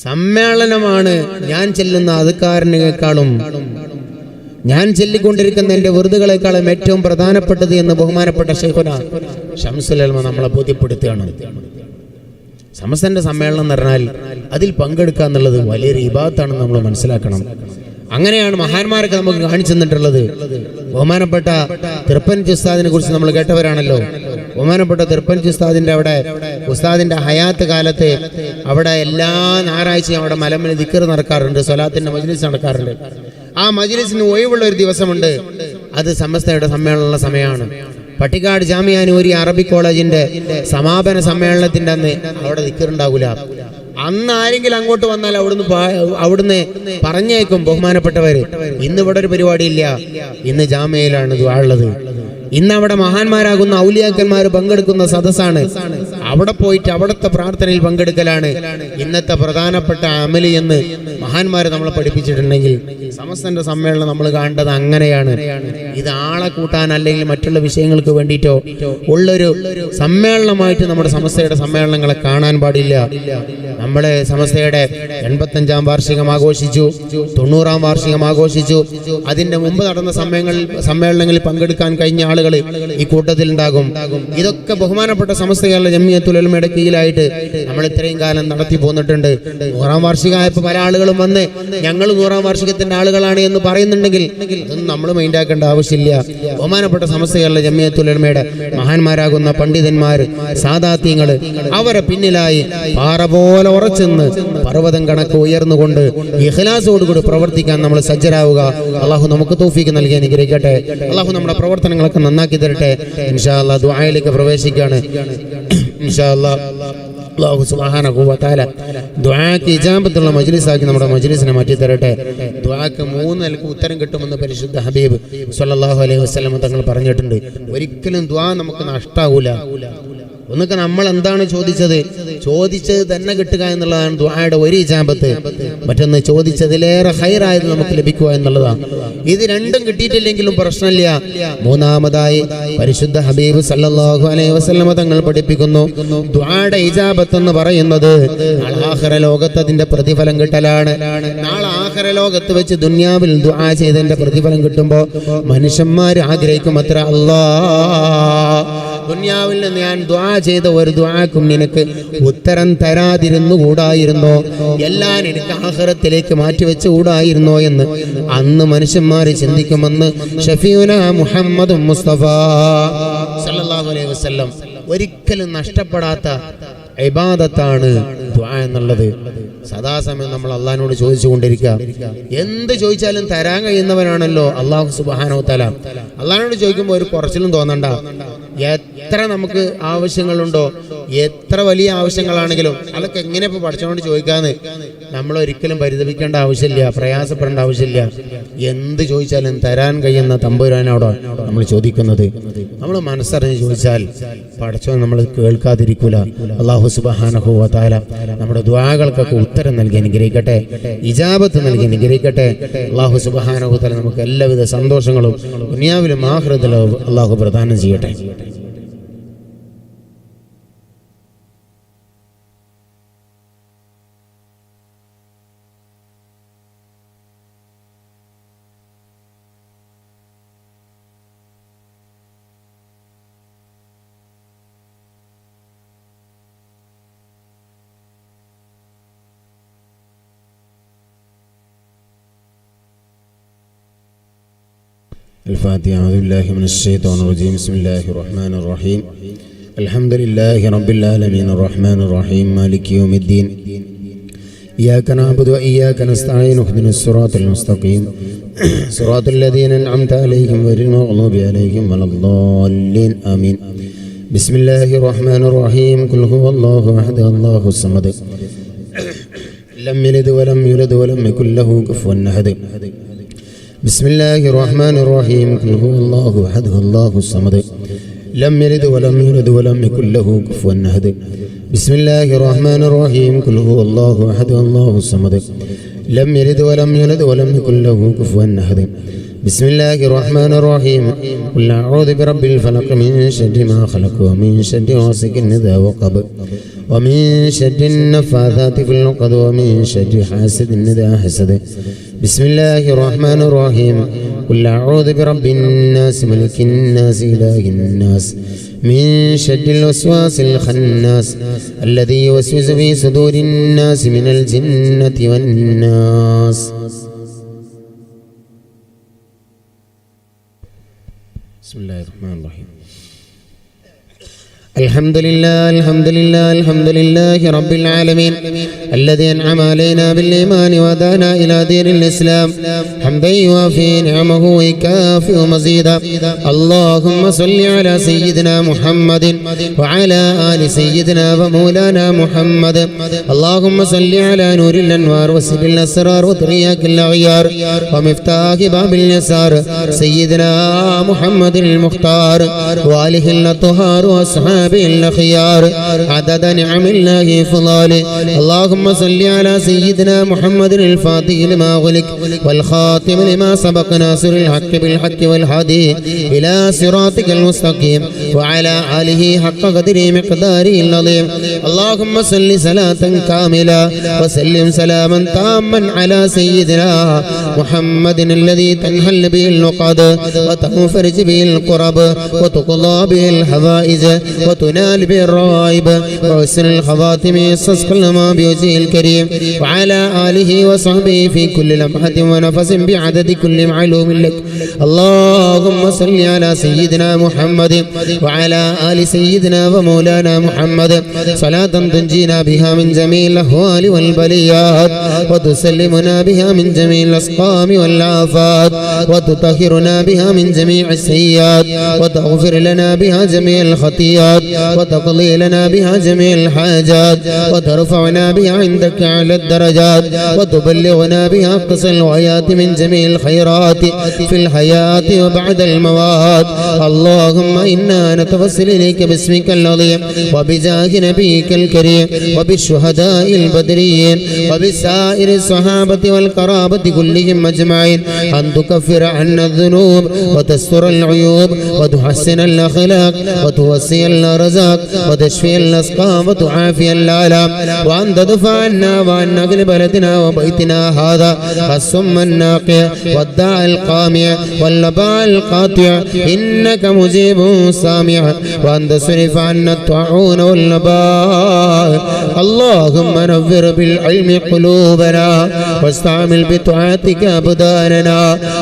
സമ്മേളനമാണ് ഞാൻ ചെല്ലുന്ന അധികാരനേക്കാളും, ഞാൻ ചൊല്ലിക്കൊണ്ടിരിക്കുന്ന എൻ്റെ വെറുതുകളെക്കാളും ഏറ്റവും പ്രധാനപ്പെട്ടത് എന്ന് ബഹുമാനപ്പെട്ട ശൈഖുനാ ശംസുൽ ഉലമ നമ്മളെ ബോധ്യപ്പെടുത്തുകയാണ്. സമസ്തന്റെ സമ്മേളനം എന്ന് പറഞ്ഞാൽ അതിൽ പങ്കെടുക്കുക എന്നുള്ളത് വലിയൊരു ഇബാദത്താണെന്ന് നമ്മൾ മനസ്സിലാക്കണം. അങ്ങനെയാണ് മഹാന്മാരൊക്കെ നമുക്ക് കാണിച്ചു തന്നിട്ടുള്ളത്. ബഹുമാനപ്പെട്ട തിരുപ്പഞ്ചി ഉസ്താദിനെ കുറിച്ച് നമ്മൾ കേട്ടവരാണല്ലോ. ബഹുമാനപ്പെട്ട തിരുപ്പഞ്ചി ഉസ്താദിന്റെ അവിടെ ഉസ്താദിന്റെ ഹയാത്ത് കാലത്ത് അവിടെ എല്ലാ ഞായറാഴ്ചയും അവിടെ മലമിൽ ദിക്ർ നടക്കാറുണ്ട്, സ്വലാത്തിന്റെ മജ്‌ലിസ് നടക്കാറുണ്ട്. ആ മജ്‌ലിസിന് ഒഴിവുള്ള ഒരു ദിവസമുണ്ട്. അത് സമസ്തയുടെ സമ്മേളനമുള്ള സമയമാണ്. പട്ടിക്കാട് ജാമിഅ നൂരി അറബിക് കോളേജിന്റെ സമാപന സമ്മേളനത്തിന്റെ അന്ന് അവിടെ ദിക്റുണ്ടാകൂല. അന്ന് ആരെങ്കിലും അങ്ങോട്ട് വന്നാൽ അവിടുന്ന് പറഞ്ഞേക്കും ബഹുമാനപ്പെട്ടവര്, ഇന്ന് ഇവിടെ ഒരു പരിപാടിയില്ല, ഇന്ന് ജാമിഅയിലാണ് ദുആ ഉള്ളത്, ഇന്ന് അവിടെ മഹാന്മാരാകുന്ന ഔലിയാക്കന്മാർ പങ്കെടുക്കുന്ന സദസ്സാണ്, അവിടെ പോയിട്ട് അവിടുത്തെ പ്രാർത്ഥനയിൽ പങ്കെടുക്കലാണ് ഇന്നത്തെ പ്രധാനപ്പെട്ട അമലി എന്ന് മഹാന്മാരെ നമ്മളെ പഠിപ്പിച്ചിട്ടുണ്ടെങ്കിൽ സമസ്തന്റെ സമ്മേളനം നമ്മൾ കാണേണ്ടത് അങ്ങനെയാണ്. ഇത് ആളെ കൂട്ടാൻ അല്ലെങ്കിൽ മറ്റുള്ള വിഷയങ്ങൾക്ക് വേണ്ടിയിട്ടോ ഉള്ളൊരു സമ്മേളനമായിട്ട് നമ്മുടെ സമസ്തയുടെ സമ്മേളനങ്ങളെ കാണാൻ പാടില്ല. നമ്മളെ സമസ്തയുടെ 85-ാം വാർഷികം ആഘോഷിച്ചു, 90-ാം വാർഷികം ആഘോഷിച്ചു. അതിന്റെ മുമ്പ് നടന്ന സമ്മേളനങ്ങളിൽ പങ്കെടുക്കാൻ കഴിഞ്ഞ ആളുകൾ ഈ കൂട്ടത്തിൽ ഉണ്ടാകും. ഇതൊക്കെ ബഹുമാനപ്പെട്ട സമസ്തകളുടെ ജംഇയ്യത്തുൽ ഉലമയുടെ കീഴിലായിട്ട് നമ്മൾ ഇത്രയും കാലം നടത്തി പോന്നിട്ടുണ്ട്. 100-ാം വാർഷികമായപ്പോൾ പല ആളുകളും വന്ന് ഞങ്ങൾ 100-ാം വാർഷികത്തിന്റെ ആളുകളാണ് എന്ന് പറയുന്നുണ്ടെങ്കിൽ അതൊന്നും നമ്മൾ മൈൻഡാക്കേണ്ട ആവശ്യമില്ല. ബഹുമാനപ്പെട്ട സമസ്തകളുടെ ജംഇയ്യത്തുൽ ഉലമയുടെ മഹാന്മാരാകുന്ന പണ്ഡിതന്മാർ, സാദാത്യങ്ങൾ, അവരെ പിന്നിലായി പാറ പോലെ ഉറച്ചെന്ന് പർവ്വതം കണക്ക് ഉയർന്നുകൊണ്ട് ഇഖ്ലാസോടുകൂടി പ്രവർത്തിക്കാൻ നമ്മൾ സജ്ജരാവുക. അള്ളാഹു നമുക്ക് തൗഫീഖ് നൽകി അനുഗ്രഹിക്കട്ടെ. അള്ളാഹു നമ്മുടെ പ്രവർത്തനങ്ങളൊക്കെ നന്നാക്കി തരട്ടെ. ഇൻഷാ അല്ലാഹ് ദുആയിലേക്ക് പ്രവേശിക്കുകയാണ്. ഇൻഷാ അല്ലാഹ് അല്ലാഹു സുബ്ഹാനഹു വ തആല ദുആക്ക് ഇജാബത്തുള്ള മജ്ലിസാക്കി നമ്മുടെ മജ്ലിസിനെ മാറ്റി തരട്ടെ. ദുആക്ക് 3 നിലക്ക് ഉത്തരം കിട്ടുമെന്ന് പരിശുദ്ധ ഹബീബ് സ്വല്ലല്ലാഹു അലൈഹി വസല്ലം തങ്ങൾ പറഞ്ഞിട്ടുണ്ട്. ഒരിക്കലും ദുആ നമുക്ക് നഷ്ടാവൂല. ഒന്നൊക്കെ നമ്മൾ എന്താണ് ചോദിച്ചത് തന്നെ കിട്ടുക എന്നുള്ളതാണ് ദുആയുടെ ഒരു ഇജാബത്ത്. മറ്റൊന്ന് ചോദിച്ചതിലേറെ ഖൈറായത് നമുക്ക് ലഭിക്കുക എന്നുള്ളതാണ്. ഇത് രണ്ടും കിട്ടിയിട്ടില്ലെങ്കിലും പ്രശ്നമില്ല. മൂന്നാമതായി പരിശുദ്ധ ഹബീബ് സല്ലല്ലാഹു അലൈഹി വസല്ലം തങ്ങൾ പഠിപ്പിക്കുന്നു, ദുആയുടെ ഇജാബത്ത് എന്ന് പറയുന്നത് നാളെ ആഖിറ ലോകത്ത് അതിന്റെ പ്രതിഫലം കിട്ടലാണ്. നാളെ ആഖിറ ലോകത്ത് വെച്ച് ദുനിയാവിൽ ദുആ ചെയ്തതിന്റെ പ്രതിഫലം കിട്ടുമ്പോൾ മനുഷ്യന്മാർ ആഗ്രഹിക്കും, അത്ര അല്ലാഹ് ദുനിയാവിൽ നിന്ന് ഞാൻ ദുആ ചെയ്ത ഒരു ദുആക്കും നിനക്ക് ഉത്തരം തരാതിരുന്നുകൂടായിരുന്നോ, എല്ലാം എനിക്ക് ആഖിറത്തിലേക്ക് മാറ്റിവെച്ചു കൂടായിരുന്നോ എന്ന് അന്ന് മനുഷ്യന്മാർ ചിന്തിക്കുമെന്ന് ഷഫീഉനാ മുഹമ്മദ് മുസ്തഫ സല്ലല്ലാഹു അലൈഹി വസല്ലം. ഒരിക്കലും നഷ്ടപ്പെടാത്ത ഇബാദത്താണ് ദുആ എന്നുള്ളത്. സദാസമയം നമ്മൾ അള്ളാഹിനോട് ചോദിച്ചു കൊണ്ടിരിക്കുക. എന്ത് ചോദിച്ചാലും തരാൻ കഴിയുന്നവനാണല്ലോ അള്ളാഹു സുബ്ഹാനഹു വ തആല. അള്ളാഹിനോട് ചോദിക്കുമ്പോൾ ഒരു കുറച്ചിലും തോന്നണ്ട. എത്ര നമുക്ക് ആവശ്യങ്ങളുണ്ടോ, എത്ര വലിയ ആവശ്യങ്ങളാണെങ്കിലും അതൊക്കെ എങ്ങനെ ഇപ്പോൾ പഠിച്ചോണ്ട് ചോദിക്കാന്ന് നമ്മൾ ഒരിക്കലും പരിതപിക്കേണ്ട ആവശ്യമില്ല, പ്രയാസപ്പെടേണ്ട ആവശ്യമില്ല. എന്ത് ചോദിച്ചാലും തരാൻ കഴിയുന്ന തമ്പുരാനോടോ നമ്മൾ ചോദിക്കുന്നത്. നമ്മൾ മനസ്സറിഞ്ഞ് ചോദിച്ചാൽ പഠിച്ചോ നമ്മൾ കേൾക്കാതിരിക്കൂല. അല്ലാഹു സുബ്ഹാനഹു വ തആല നമ്മുടെ ദുആകൾക്കൊക്കെ ഉത്തരം നൽകി അനുഗ്രഹിക്കട്ടെ, ഇജാബത്ത് നൽകി അനുഗ്രഹിക്കട്ടെ. അല്ലാഹു സുബ്ഹാനഹു വ തആല നമുക്ക് എല്ലാവിധ സന്തോഷങ്ങളും ദുനിയാവിലും ആഖിറത്തിലും അല്ലാഹു പ്രദാനം ചെയ്യട്ടെ. الفاتحة. أعوذ بالله من الشيطان الرجيم. بسم الله الرحمن الرحيم. الحمد لله رب العالمين الرحمن الرحيم مالك يوم الدين. إياك نعبد وإياك نستعين اهدنا الصراط المستقيم صراط الذين أنعمت عليهم غير المغضوب عليهم ولا الضالين آمين. بسم الله الرحمن الرحيم. قل هو الله أحد الله الصمد لم يلد ولم يولد ولم يكن له كفوا أحد. بسم الله الرحمن الرحيم. قل هو الله أحد الله الصمد لم يلد ولم يولد ولم يكن له كفوا أحد. بسم الله الرحمن الرحيم. قل هو الله أحد الله الصمد لم يلد ولم يولد ولم يكن له كفوا أحد. بسم الله الرحمن الرحيم. قل أعوذ برب الفلق من شر ما خلق ومن شر غاسق إذا وقب ومن شر النفاثات في العقد ومن شر حاسد إذا حسد. بسم الله الرحمن الرحيم. قل أعوذ برب الناس ملك الناس إله الناس من شر الوسواس الخناس الذي يوسوس في صدور الناس من الجنة والناس. بسم الله الرحمن الرحيم. الحمد لله الحمد لله الحمد لله رب العالمين الذي أنعم علينا بالإيمان وهدانا إلى دين الإسلام حمدا يوافي نعمه ويكافئ مزيدا. اللهم صل على سيدنا محمد وعلى آل سيدنا ومولانا محمد. اللهم صل على نور الأنوار وسر الأسرار وترياق الأغيار ومفتاح باب اليسار سيدنا محمد المختار وآله الأطهار وأصحابه وأصحابه الأخيار عدد نعم الله فضاله. اللهم صل على سيدنا محمد الفاتح لما غلق والخاتم لما سبق ناصر الحق بالحق والهادي إلى صراطك المستقيم وعلى آله حق قدره مقداره العظيم. اللهم صل صلاة كاملة وسلم سلاما تاما على سيدنا محمد الذي تنحل به العقد وتنفرج به الكرب وتقضى به الحوائج وتنال به الرغائب وحسن الخواتم يستسقى ما بوجهه الكريم وعلى آله وصحبه في كل لمحة ونفس بعدد كل معلوم لك. اللهم صل على سيدنا محمد وعلى آل سيدنا ومولانا محمد صلاة تنجينا بها من جميع الأهوال والبليات وتسلمنا بها من جميع الأسقام والآفات وتطهرنا بها من جميع السيئات وتغفر لنا بها جميع الخطيئات وتقضي لنا بها جميع الحاجات وترفعنا بها عندك على الدرجات وتبلغنا بها أقصى الغايات من جميع الخيرات في الحياة وبعد الممات. اللهم إنا نتوسل إليك باسمك العظيم وبجاه نبيك الكريم وبالشهداء البدريين وبسائر الصحابة والقرابة كلهم أجمعين أن تكفر عنا الذنوب وتستر العيوب وتحسن الأخلاق وتوسع الرزاق وتشفي الأسقام وتعافي الآلام وأن تدفع عنا وعن أهل بلدنا وبيتنا هذا السم الناقع والداء القامع واللباء القاطع إنك مجيب سامع وأن تصرف عنا الطاعون والنباء. اللهم نور بالعلم قلوبنا واستعمل بطاعتك أبداننا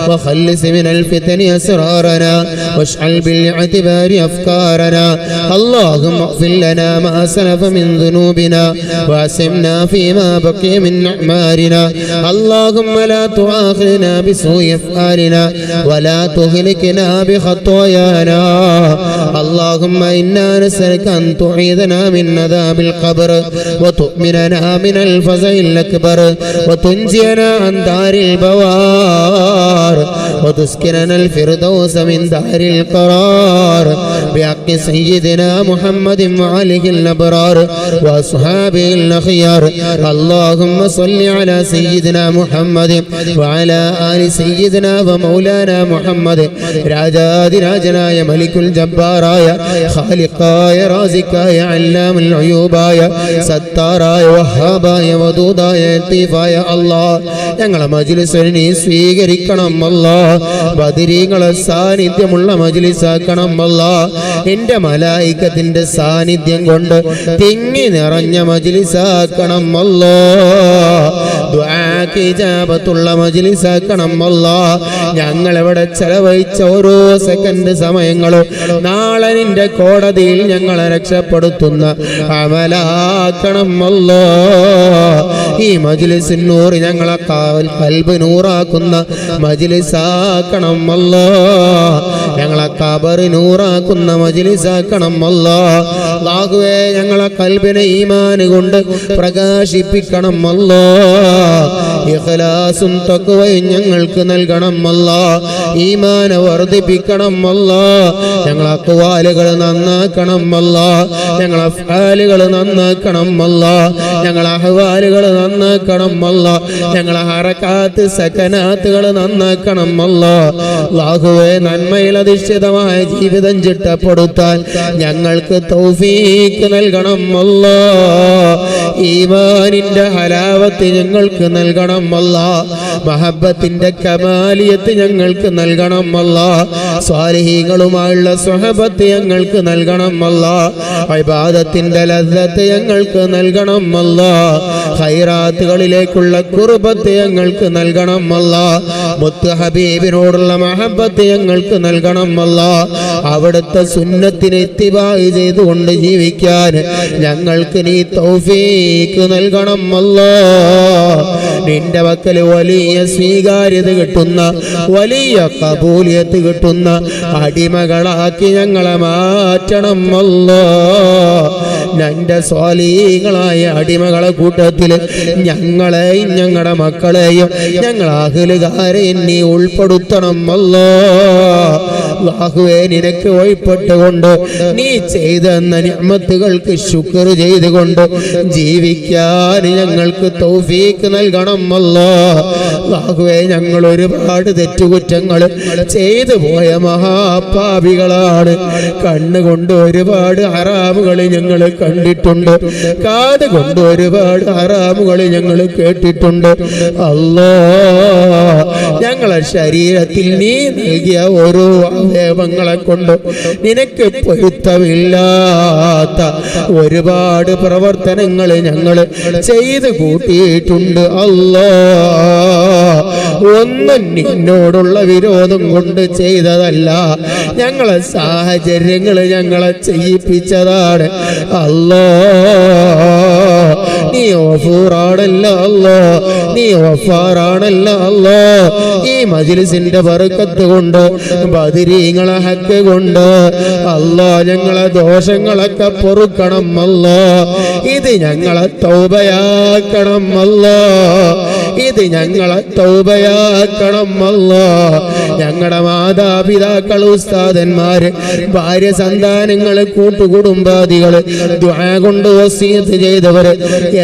وخلص من الفتن أسرارنا واشعل بالاعتبار أفكارنا. اللهم اغفر لنا ما سلف من ذنوبنا واسمنا فيما بقي من أعمارنا. اللهم لا تؤاخذنا بسوء أفعالنا ولا تهلكنا بخطايانا. اللهم إنا نسألك أن تعيذنا من عذاب القبر وتؤمننا من الفزع الأكبر وتنجينا عن دار البوار وتسكننا الفردوس من دار القرار بحق سيدنا محمد وعليه الأبرار وأصحابه الأخيار. اللهم صل على سيدنا محمد وعلى آل سيدنا ومولانا محمد രാജാതിരാജനായ മലിക്കുൽ ജബ്ബാറായ ഖാലിഖായ റാസിഖായ അല്ലാമുൽ ഉയൂബായ സത്താറായ വഹാബായ വദൂദായ ലത്തീഫായ അല്ലാഹ് ഞങ്ങളെ മജ്ലിസിനെ നീ സ്വീകരിക്കണം അല്ലാഹ്. ബദരീങ്ങളെ സാന്നിധ്യമുള്ള മജ്ലിസാക്കണം അല്ലാഹ്. നിന്റെ മലായികത്തിന്റെ സാന്നിധ്യം കൊണ്ട് തിങ്ങി നിറഞ്ഞ മജ്ലിസാക്കണം അല്ലാഹ്. ദുആക്ക് ഇജാബത്തുള്ള മജ്ലിസാക്കണം അല്ലാഹ്. ഞങ്ങളെവിടെ ചെലവഴിച്ച ഓരോ സെക്കൻഡ് സമയങ്ങളും നാളെ നിന്റെ കോടതിയിൽ ഞങ്ങളെ രക്ഷപ്പെടുത്തുന്ന അമലാക്കണം അല്ലാഹ്. ഈ മജ്ലിസിൻ നൂർ ഞങ്ങളെ ഖൽബ് നൂറാക്കുന്ന മജ്ലിസാക്കണം അല്ലാഹ്. ഞങ്ങളെ ഖബർ നൂറാക്കുന്ന മജ്ലിസാക്കണം അല്ലാഹ്. അല്ലാഹുവേ ഞങ്ങളെ ഖൽബിനെ ഈമാൻ കൊണ്ട് പ്രകാശിപ്പിക്കണം അല്ലാഹ്. ഇഖ്ലാസും തഖ്വയും ഞങ്ങൾക്ക് നൽകണം അല്ലാഹ്. ഈമാൻ വർദ്ധിപ്പിക്കണം അല്ലാഹ്. ഞങ്ങളെ അഖ്വാലുകൾ നന്നാക്കണം അല്ലാഹ്. ഞങ്ങളെ അഫ്ആലുകൾ നന്നാക്കണം അല്ലാഹ്. ഞങ്ങളെ അഹ്വാലുകൾ നന്നാക്കണം അല്ലാഹ്. ഞങ്ങളെ ഹറകാത്ത് സകനാത്തുകൾ നന്നാക്കണം അല്ലാഹ്. അല്ലാഹുവേ നന്മയിൽ അധിഷ്ഠിതമായ ജീവിതം ചിട്ടപ്പെടുത്താൻ ഞങ്ങൾക്ക് തൗഫീഖ് നൽകണം അല്ലാഹ്. ഈമാനിന്റെ ഹലാവത്ത് ഞങ്ങൾക്ക് നൽകണം അല്ലാഹ്. മഹബ്ബത്തിന്റെ കമാലിയത്ത് ഞങ്ങൾക്ക് നൽകണം അല്ലാഹ്. സ്വാലിഹീങ്ങളുമായുള്ള സ്വഹബത്ത് ഞങ്ങൾക്ക് നൽകണം അല്ലാഹ്. ഇബാദത്തിന്റെ ലദ്ദത്ത് ഞങ്ങൾക്ക് നൽകണം അല്ലാഹ്. ഖൈറാത്തുകളിലേക്കുള്ള ഖുർബത്ത് ഞങ്ങൾക്ക് നൽകണം അല്ലാഹ്. മുത്ത് ഹബീബിനോടുള്ള മഹബ്ബത്ത് ഞങ്ങൾക്ക് നൽകണം അല്ലാഹ്. അവിടുത്തെ സുന്നത്തിനെ ഇത്തിബാഅ് ചെയ്തുകൊണ്ട് ജീവിക്കാൻ ഞങ്ങൾക്ക് നീ തൗഫീഖ് നൽകണം അല്ലാഹ്. നിന്റെ വക്കൽ വലിയ സ്വീകാര്യത കിട്ടുന്ന വലിയ കബൂലിയത്ത് കിട്ടുന്ന അടിമകളാക്കി ഞങ്ങളെ മാറ്റണം അല്ലാഹ്. നിന്റെ സ്വാലിഹീങ്ങളായ അടിമകളെ കൂട്ടത്തിൽ ഞങ്ങളെയും ഞങ്ങളുടെ മക്കളെയും ഞങ്ങൾ അഹ്ലുകാരെയും നീ ഉൾപ്പെടുത്തണം അല്ലാഹ്. അല്ലാഹുവേ നിനക്ക് വഴിപ്പെട്ടുകൊണ്ട് നീ ചെയ്ത നിഅമത്തുകൾക്ക് ശുക്ർ ചെയ്തുകൊണ്ട് ജീവിക്കാൻ ഞങ്ങൾക്ക് തൗഫീക്ക് നൽകണം അല്ലാഹുവേ. ഞങ്ങൾ ഒരുപാട് തെറ്റുകുറ്റങ്ങൾ ചെയ്തു പോയ മഹാപാപികളാണ്. കണ്ണുകൊണ്ട് ഒരുപാട് ഹറാമുകൾ ഞങ്ങൾ കണ്ടിട്ടുണ്ട്, കാത് കൊണ്ട് ഒരുപാട് ഹറാമുകൾ ഞങ്ങൾ കേട്ടിട്ടുണ്ട്. ഞങ്ങളെ ശരീരത്തിൽ നീ നൽകിയ ഓരോ അവയവങ്ങളെ കൊണ്ട് നിനക്ക് പൊരുത്തമില്ലാത്ത ഒരുപാട് പ്രവർത്തനങ്ങൾ ഞങ്ങൾ ചെയ്തു കൂട്ടിയിട്ടുണ്ട്. ഒന്നും നിന്നോടുള്ള വിരോധം കൊണ്ട് ചെയ്തതല്ല, ഞങ്ങളെ സാഹചര്യങ്ങൾ ഞങ്ങളെ ചെയ്യിപ്പിച്ചതാണ്. നീ ഗഫൂറാണല്ല അല്ലാ, നീ ഗഫാറാണല്ല അല്ലാ. ഈ മജ്ലിസിന്റെ ബർക്കത്ത് കൊണ്ട് ബദരീങ്ങളെ ഹക്ക് കൊണ്ട് അല്ലാ ഞങ്ങളെ ദോഷങ്ങളൊക്കെ പൊറുക്കണം അല്ലാ. ഇത് ഞങ്ങളെ തൗബയാക്കണം അല്ലാ, ഇത് ഞങ്ങളെ തൗബയാക്കണം അല്ലാ. ഞങ്ങളുടെ മാതാപിതാക്കൾ, ഉസ്താദന്മാര്, ഭാര്യ, സന്താനങ്ങള്, കൂട്ടുകുടുംബാദികള്, ദുആ കൊണ്ട് വസിയത്ത് ചെയ്തവര്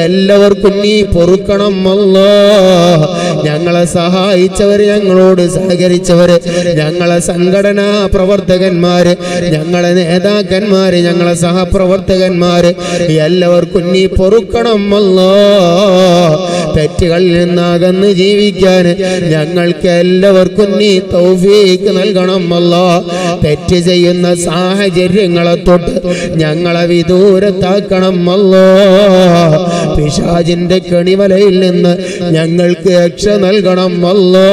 എല്ലാവർക്കും നീ പൊറുക്കണം അല്ലാ. ഞങ്ങളെ സഹായിച്ചവര്, ഞങ്ങളോട് സഹകരിച്ചവര്, ഞങ്ങളെ സംഘടനാ പ്രവർത്തകന്മാര്, ഞങ്ങളെ നേതാക്കന്മാര്, ഞങ്ങളെ സഹപ്രവർത്തകന്മാര് എല്ലാവർക്കും നീ പൊറുക്കണം അല്ലാ. തെറ്റുകളിൽ നിന്നകന്ന് ജീവിക്കാൻ ഞങ്ങൾക്ക് എല്ലാവർക്കും നീ തൗഫീക്ക് നൽകണം അല്ലാ. തെറ്റ് ചെയ്യുന്ന സാഹചര്യങ്ങളെ തൊട്ട് ഞങ്ങളെ വിദൂരത്താക്കണം അല്ലാ. പിശാചിന്റെ കണിവലയിൽ നിന്ന് ഞങ്ങൾക്ക് രക്ഷ നൽകണം അല്ലാ.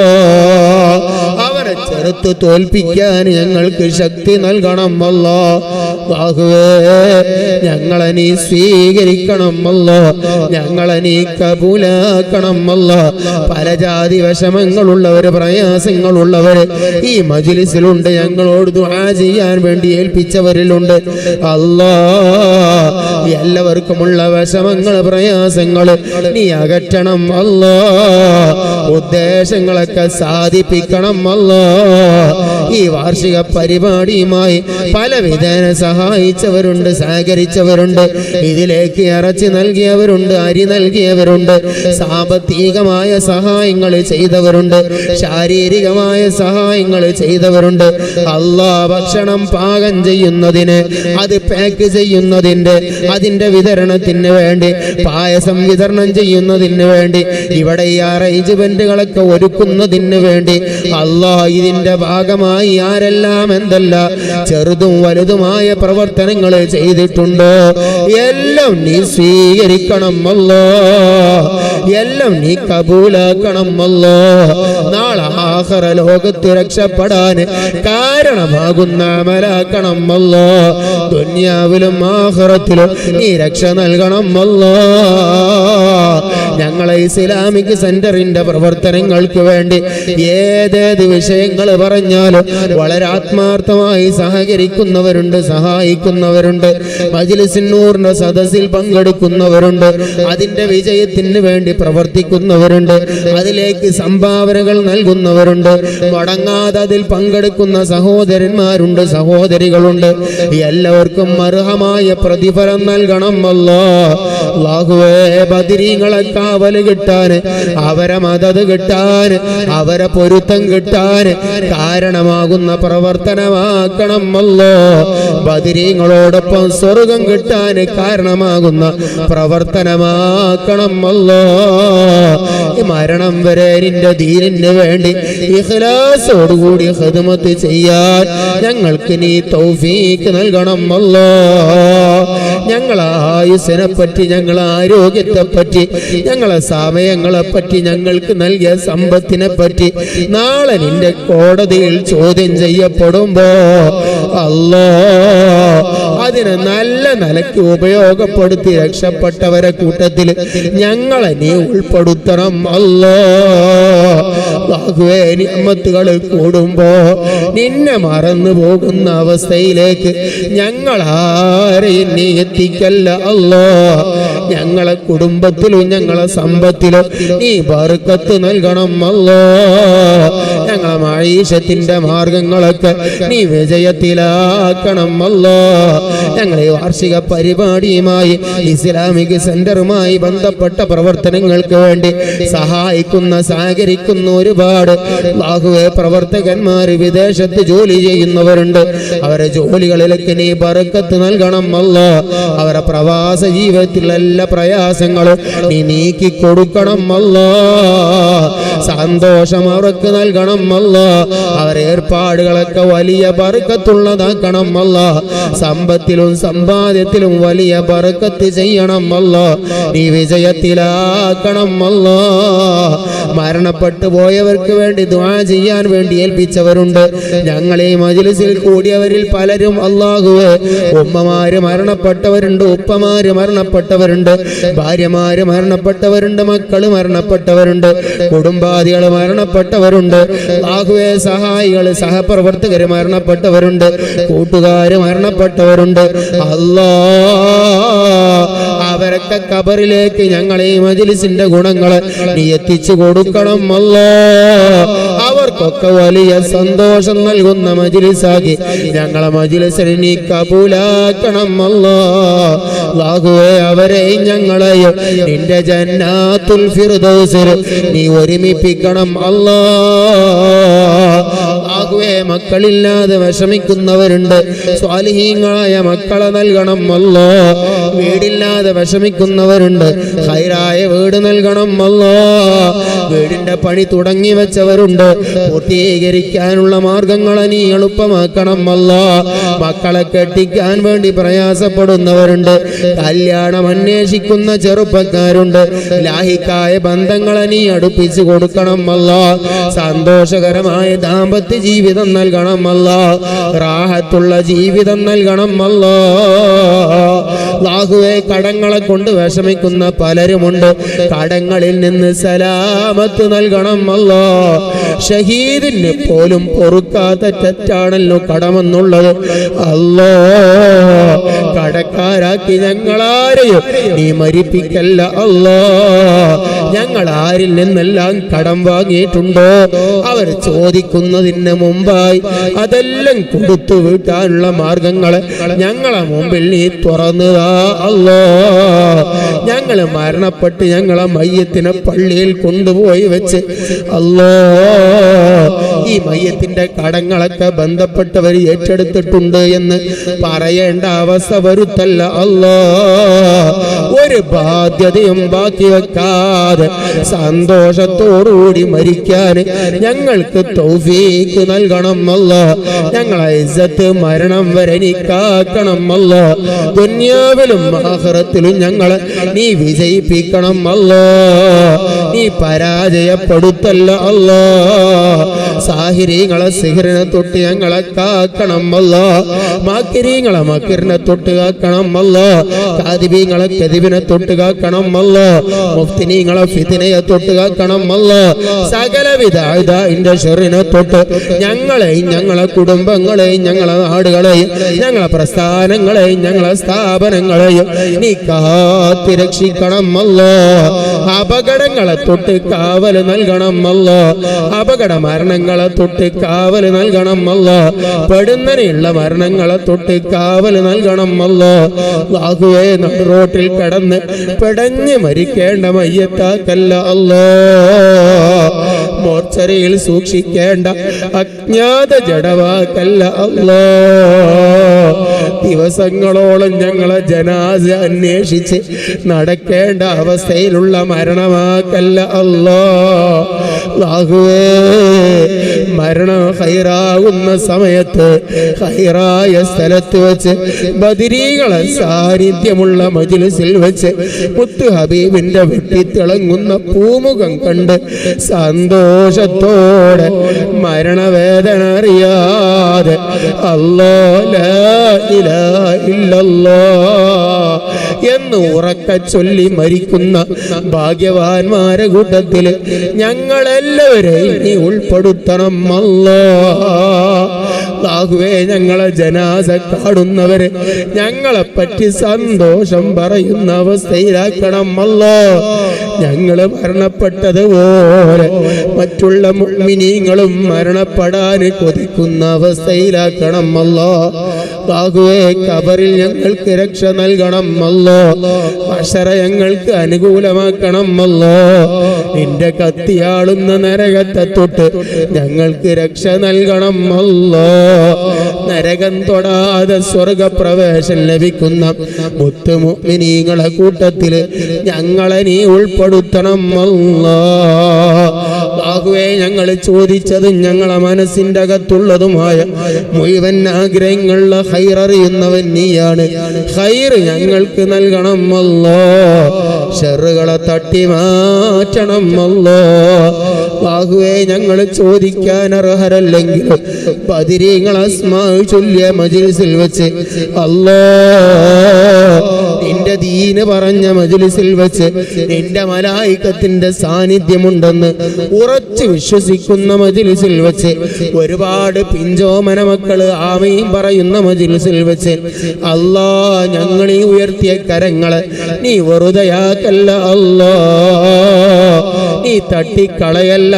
അവനെ ചെറുത്ത് തോൽപ്പിക്കാൻ ഞങ്ങൾക്ക് ശക്തി നൽകണം അല്ലാ. ഞങ്ങളെ നീ സ്വീകരിക്കണം അല്ലാ, ഞങ്ങളെ നീ കബൂലാക്കണം അല്ലാ. പല ജാതി വിഷമങ്ങളുള്ളവര്, പ്രയാസങ്ങളുള്ളവര് ഈ മജ്ലിസിലുണ്ട്, ഞങ്ങളോട് ദുആ ചെയ്യാൻ വേണ്ടി ഏൽപ്പിച്ചവരിലുണ്ട് അല്ലാ. എല്ലാവർക്കുമുള്ള വിഷമങ്ങൾ, പ്രയാസങ്ങൾ നീ അകറ്റണം അല്ലാ. ഉദ്ദേശങ്ങളൊക്കെ സാധിപ്പിക്കണം അല്ലാ. ഈ വാർഷിക പരിപാടിയുമായി പല വിധേന സഹായിച്ചവരുണ്ട്, സഹകരിച്ചവരുണ്ട്, ഇതിലേക്ക് ഇറച്ചി നൽകിയവരുണ്ട്, അരി നൽകിയവരുണ്ട്, സാമ്പത്തികമായ സഹായങ്ങൾ ചെയ്തവരുണ്ട്, ശാരീരികമായ സഹായങ്ങൾ ചെയ്തവരുണ്ട്. അല്ലാ, ഭക്ഷണം പാകം ചെയ്യുന്നതിന്, അത് പാക്ക് ചെയ്യുന്നതിന്റെ, അതിന്റെ വിതരണത്തിന് വേണ്ടി, പായസം വിതരണം ചെയ്യുന്നതിന് വേണ്ടി, ഇവിടെ ഈ അറേഞ്ച്മെന്റുകളൊക്കെ ഒരുക്കുന്നതിന് വേണ്ടി അല്ലാ, ഇതിന്റെ ഭാഗമായി ആരെല്ലാം എന്തല്ല ചെറുതും വലുതുമായ പ്രവർത്തനങ്ങൾ ചെയ്തിട്ടുണ്ടോ എല്ലാം നീ സ്വീകരിക്കണം അല്ലാ, എല്ലാം നീ കബൂലാക്കണം അല്ലാ. നാളെ ആഖിറ ലോകത്ത് രക്ഷപ്പെടാൻ കാരണമാകുന്ന അമലാക്കണം അല്ലാ. ദുനിയാവിലും ആഖിറത്തിലും നീ രക്ഷ നൽകണം അല്ലാ. ഞങ്ങളെ ഇസ്ലാമിക് സെന്ററിന്റെ പ്രവർത്തനങ്ങൾക്ക് വേണ്ടി ഏതേത് വിഷയങ്ങൾ പറഞ്ഞാലും വളരെ ആത്മാർത്ഥമായി സഹകരിക്കുന്നവരുണ്ട്, സഹായിക്കുന്നവരുണ്ട്. മജ്ലിസിൻ നൂറിന്റെ സദസ്സിൽ പങ്കെടുക്കുന്നവരുണ്ട്, അതിന്റെ വിജയത്തിന് വേണ്ടി പ്രവർത്തിക്കുന്നവരുണ്ട്, അതിലേക്ക് സംഭാവനകൾ നൽകുന്നവരുണ്ട്, മടങ്ങാതെ അതിൽ പങ്കെടുക്കുന്ന സഹോദരന്മാരുണ്ട്, സഹോദരികളുണ്ട്. എല്ലാവർക്കും അർഹമായ പ്രതിഫലം നൽകണം അല്ലാ. അല്ലാഹുവേ, ബദരീങ്ങളെ കാവൽ കിട്ടാൻ, അവരെ മദദ് കിട്ടാൻ, അവരെ പൊരുത്തം കിട്ടാൻ കാരണമാകുന്ന പ്രവർത്തനമാക്കണം അല്ലാ. ബദരീങ്ങളോടൊപ്പം സ്വർഗം കിട്ടാൻ കാരണമാകുന്ന പ്രവർത്തനമാക്കണം അല്ലാ. മരണം വരെ നിന്റെ ദീനിന് വേണ്ടി ഇഖ്ലാസോടുകൂടി ഖിദ്മത്ത് ചെയ്യാൻ ഞങ്ങൾക്ക് നീ തൗഫീക്ക് നൽകണം അല്ലാ. ഞങ്ങളെ ആയുസ്സിനെ പറ്റി, ഞങ്ങളെ ആരോഗ്യത്തെ പറ്റി, ഞങ്ങളെ സമയങ്ങളെ പറ്റി, ഞങ്ങൾക്ക് നൽകിയ സമ്പത്തിനെ പറ്റി നാളെ നിന്റെ കോടതിയിൽ ചോദ്യം ചെയ്യപ്പെടുമ്പോ അല്ലാ, അതിനെ നല്ല നിലയ്ക്ക് ഉപയോഗപ്പെടുത്തി രക്ഷപ്പെട്ടവരെ കൂട്ടത്തിൽ ഞങ്ങളെ നീ ഉൾപ്പെടുത്തണം അല്ലാഹുവേ. നിഅമത്തുകൾ കൂടുമ്പോ നിന്നെ മറന്നു പോകുന്ന അവസ്ഥയിലേക്ക് ഞങ്ങളാരെയും നീ എത്തിക്കല്ല അല്ലാ. ഞങ്ങളെ കുടുംബത്തിലും ഞങ്ങളെ സമ്പത്തിലും നീ ബർക്കത്ത് നൽകണം അല്ലാ. ഞങ്ങളെ മഈശത്തിന്റെ മാർഗങ്ങളൊക്കെ നീ വിജയത്തിലാക്കണം അല്ലാ. ഞങ്ങളെ വാർഷിക പരിപാടിയുമായി ഇസ്ലാമിക് സെന്ററുമായി ബന്ധപ്പെട്ട പ്രവർത്തനങ്ങൾക്ക് വേണ്ടി സഹായിക്കുന്ന സഹകരിക്കുന്ന ഒരുപാട് അല്ലാഹുവേ പ്രവർത്തകന്മാർ വിദേശത്ത് ജോലി ചെയ്യുന്നവരുണ്ട്. അവരെ ജോലികളിലേക്ക് നീ ബർക്കത്ത് നൽകണം അല്ലാ. അവരെ പ്രവാസ ജീവിതത്തിലുള്ള എല്ലാ പ്രയാസങ്ങളും നീ നീക്കി കൊടുക്കണം അല്ലാ. സന്തോഷം അവർക്ക് നൽകണം അല്ലാ. അവരെ ഏർപ്പാടുകളൊക്കെ വലിയ ബർക്കത്തുള്ളതാക്കണം അല്ലാ. സമ്പത്തിലും സമ്പാദ്യത്തിലും വലിയ ബർക്കത്ത് ചെയ്യണം അല്ലാ. നീ വിജയത്തിലാക്കണം അല്ലാ. മരണപ്പെട്ടു പോയവർക്ക് വേണ്ടി ദുആ ചെയ്യാൻ വേണ്ടി ഏൽപ്പിച്ചവരുണ്ട്. ഞങ്ങളെ മജ്ലിസിൽ കൂടിയവരിൽ പലരും അല്ലാഹുവേ ഉമ്മമാര് മരണപ്പെട്ടവരുണ്ട്, ഉപ്പമാര് മരണപ്പെട്ടവരുണ്ട്, ഭാര്യമാര് മരണപ്പെട്ടവരുണ്ട്, മക്കള് മരണപ്പെട്ടവരുണ്ട്, കുടുംബാദികൾ മരണപ്പെട്ടവരുണ്ട്. അല്ലാഹുവേ സഹായികൾ സഹപ്രവർത്തകര് മരണപ്പെട്ടവരുണ്ട്, കൂട്ടുകാര് മരണപ്പെട്ടവരുണ്ട്. അല്ലാ അവരൊക്കെ ഖബറിലേക്ക് ഞങ്ങളെ മജ്ലിസിന്റെ ഗുണങ്ങളെ നീ എത്തിച്ചു കൊടുക്കണം അല്ലാ. അവർക്കൊക്കെ വലിയ സന്തോഷം നൽകുന്ന മജ്ലിസാക്കി ഞങ്ങളെ മജ്ലിസിനെ നീ കബൂലാക്കണം അല്ലാ. അല്ലാഹുവേ അവരെയും ഞങ്ങളെയും നിന്റെ ജന്നാത്തുൽ ഫിർദൗസിൽ നീ ഒരുമിപ്പിക്കണം അല്ലാ. അല്ലാഹുവേ മക്കളില്ലാതെ വിഷമിക്കുന്നവരുണ്ട്, സ്വാലിഹീങ്ങളായ മക്കളെ നൽകണം അല്ലാ. വീടില്ലാതെ വിഷമിക്കുന്നവരുണ്ട്, ഖൈറായ വീട് നൽകണം അല്ലാ. വീടിന്റെ പണി തുടങ്ങി വെച്ചവരുണ്ട്, പൂർത്തീകരിക്കാനുള്ള മാർഗങ്ങളെ നീ എളുപ്പമാക്കണം അല്ലാ. മക്കളെ കെട്ടിക്കാൻ വേണ്ടി പ്രയാസപ്പെടുന്നവരുണ്ട്, കല്യാണം അന്വേഷിക്കുന്ന ചെറുപ്പക്കാരുണ്ട്, ലാഹിക്കായ ബന്ധങ്ങളെ നീ അടുപ്പിച്ചു കൊടുക്കണം അല്ലാ. സന്തോഷകരമായ ദാമ്പത്യ ജീവിതം നൽകണം അല്ലാ. റാഹത്തുള്ള ജീവിതം നൽകണം അല്ലാ. അല്ലാഹുവേ കടങ്ങളെ കൊണ്ട് വിഷമിക്കുന്ന പലരുമുണ്ട്, കടങ്ങളിൽ നിന്ന് സലാമത്ത് നൽകണം അല്ലാ. ഷഹീദിന് പോലും പൊറുക്കാത്ത തെറ്റാണല്ലോ കടമെന്നുള്ളത്. അല്ലാ കടക്കാരാക്കി ഞങ്ങളാരെയും നീ മരിപ്പിക്കല്ല അല്ലാ. ഞങ്ങൾ ആരിൽ നിന്നെല്ലാം കടം വാങ്ങിയിട്ടുണ്ടോ അവർ ചോദിക്കുന്നതിന് മുമ്പായി അതെല്ലാം കൊടുത്തു വീട്ടാനുള്ള മാർഗങ്ങളെ ഞങ്ങളെ മുമ്പിൽ നീ തുറന്നതാ അല്ലാ. ഞങ്ങൾ മരണപ്പെട്ട് ഞങ്ങളെ മയ്യത്തിനെ പള്ളിയിൽ കൊണ്ടുപോയി വെച്ച് അല്ലാ ഈ മയ്യത്തിന്റെ കടങ്ങളൊക്കെ ബന്ധപ്പെട്ടവർ ഏറ്റെടുത്തിട്ടുണ്ട് എന്ന് പറയേണ്ട അവസ്ഥ വരുത്തല്ല അല്ലാ. ഒരു ബാധ്യതയും ബാക്കി വെക്കാതെ സന്തോഷത്തോടുകൂടി മരിക്കാൻ ഞങ്ങൾക്ക് തൗഫീഖ് നൽകണം അല്ലാ. ഞങ്ങളെ ഇസ്സത്ത് മരണം വരെ നീ കാക്കണം അല്ലാ. ദുനിയാവിലും ആഖിറത്തിലും ഞങ്ങളെ നീ വിജയിപ്പിക്കണം അല്ലാ. നീ പരാജയപ്പെടുത്തല്ല അല്ലാ. സാഹിരീങ്ങളെ സിഹറിനെ തൊട്ട് ഞങ്ങളെ കാക്കണം അല്ലാ. മാക്കിരീങ്ങളെ മക്കിറിനെ തൊട്ട് കാക്കണം അല്ലാ. കാദിബീങ്ങളെ കദിബിനെ തൊട്ട് കാക്കണം അല്ലാ. മുഫ്തിനീങ്ങളെ ഫിത്നയെ തൊട്ട് കാക്കണം അല്ലാ. സകലവിധ ഇദാഇന്റെ ശർറിനെ തൊട്ട് ഞങ്ങളെയും ഞങ്ങളെ കുടുംബങ്ങളെയും ഞങ്ങളെ നാടുകളെയും ഞങ്ങളെ പ്രസ്ഥാനങ്ങളെയും ഞങ്ങളെ സ്ഥാപനങ്ങളെയും നീ കാത്തിരക്ഷിക്കണം അല്ലാ. അപകടങ്ങളെ തൊട്ട് കാവൽ നൽകണം അല്ലാ. അപകട മരണങ്ങളെ തൊട്ട് കാവൽ നൽകണം അല്ലാ. പെടുന്നതിനുള്ള മരണങ്ങളെ തൊട്ട് കാവൽ നൽകണം അല്ലാ. അല്ലാഹുവേ റോട്ടിൽ കടന്ന് പെടഞ്ഞ് മരിക്കേണ്ട മയ്യത്താക്കല്ല അല്ലാ. മോർച്ചറിയിൽ സൂക്ഷിക്കേണ്ട അജ്ഞാത ജഡവാക്കല്ല അല്ലാ. ദിവസങ്ങളോളം ഞങ്ങളെ ജനാസ അന്വേഷിച്ച് നടക്കേണ്ട അവസ്ഥയിലുള്ള മരണമാക്കല്ല അല്ലാ. അല്ലാഹുവേ മരണം ഖൈറാകുന്ന സമയത്ത് ഖൈറായ സ്ഥലത്ത് വെച്ച് ബദരീകളെ സാന്നിധ്യമുള്ള മജ്ലിസിൽ വെച്ച് മുത്തു ഹബീബിന്റെ വെട്ടിത്തിളങ്ങുന്ന പൂമുഖം കണ്ട് സന്തോഷത്തോടെ മരണവേദന അറിയാതെ അല്ലാഹ് ലാ ഇലാഹ ഇല്ലല്ലാഹ് എന്ന് ഉറക്കെ ചൊല്ലി മരിക്കുന്ന ഭാഗ്യവാന്മാരെ കൂട്ടത്തിൽ ഞങ്ങളെല്ലാവരെയും നീ ഉൾപ്പെടുത്തണം അല്ലാഹുവേ. ഞങ്ങളെ ജനാസ കാണുന്നവരെ ഞങ്ങളെപ്പറ്റി സന്തോഷം പറയുന്ന അവസ്ഥയിലാക്കണം അല്ലാഹ്. ഞങ്ങള് മരണപ്പെട്ടതുപോലെ മറ്റുള്ള മുഅ്മിനീങ്ങളും മരണപ്പെടാൻ കൊതിക്കുന്ന അവസ്ഥയിലാക്കണം അല്ലാഹുവേ. ഖബറിൽ ഞങ്ങൾക്ക് രക്ഷ നൽകണം മഹ്ശറ ഞങ്ങൾക്ക് അനുകൂലമാക്കണം നിന്റെ കത്തിയാളുന്ന നരകത്തെ തൊട്ട് ഞങ്ങൾക്ക് രക്ഷ നൽകണം നരകം തൊടാതെ സ്വർഗപ്രവേശം ലഭിക്കുന്ന മുത്ത് മുഅ്മിനീങ്ങളെ കൂട്ടത്തിൽ ഞങ്ങളെ നീ ഉൾപ്പെടുത്തണം അല്ലാഹുവേ. ഞങ്ങൾ ചോദിച്ചതും ഞങ്ങളെ മനസ്സിന്റെ അകത്തുള്ളതുമായ മുഴുവൻ ആഗ്രഹങ്ങളുടെ ഖൈർ അറിയുന്നവൻ നീയാണ്. ഖൈർ ഞങ്ങൾക്ക് നൽകണം ഷർറുകളെ തട്ടി മാറ്റണം അല്ലാഹുവേ. ഞങ്ങൾ ചോദിക്കാൻ അർഹരല്ലെങ്കിൽ ബദരീങ്ങൾ അസ്മാ ചൊല്ലിയ മജ്ലിസിൽ വെച്ച് നിന്റെ ദീന് പറഞ്ഞ മജ്ലിസിൽ വെച്ച് നിന്റെ മലായികത്തിന്റെ സാന്നിധ്യമുണ്ടെന്ന് ഉറച്ചു വിശ്വസിക്കുന്ന മജ്ലിസിൽ വെച്ച് ഒരുപാട് പിഞ്ചോമന മക്കള് ആമീൻ പറയുന്ന മജ്ലിസിൽ വെച്ച് ഞങ്ങൾ ഈ ഉയർത്തിയ കരങ്ങളെ നീ വെറുതെയാക്കല്ല നീ തട്ടിക്കളയല്ല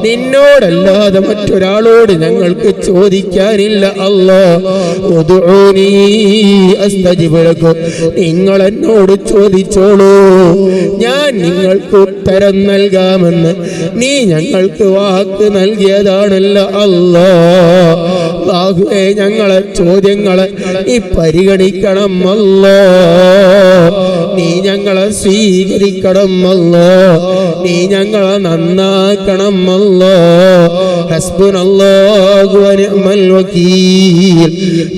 നിന്നോടല്ലാതെ മറ്റൊരാളോട് ഞങ്ങൾക്ക് ചോദിക്കാനില്ല നിങ്ങൾ എന്നോട് ചോദിച്ചോളൂ, ഞാൻ നിങ്ങൾക്ക് ഉത്തരം നൽകാമെന്ന് നീ ഞങ്ങൾക്ക് വാക്ക് നൽകിയതാണല്ലോ അല്ലാഹുവേ. ഞങ്ങളെ ചോദ്യങ്ങളെ നീ പരിഗണിക്കണം നീ ഞങ്ങളെ സ്വീകരിക്കണം നീ ഞങ്ങളെ നന്നാക്കണം ഹസ്ബുനല്ലാഹു വനിഅ്മൽ വകീൽ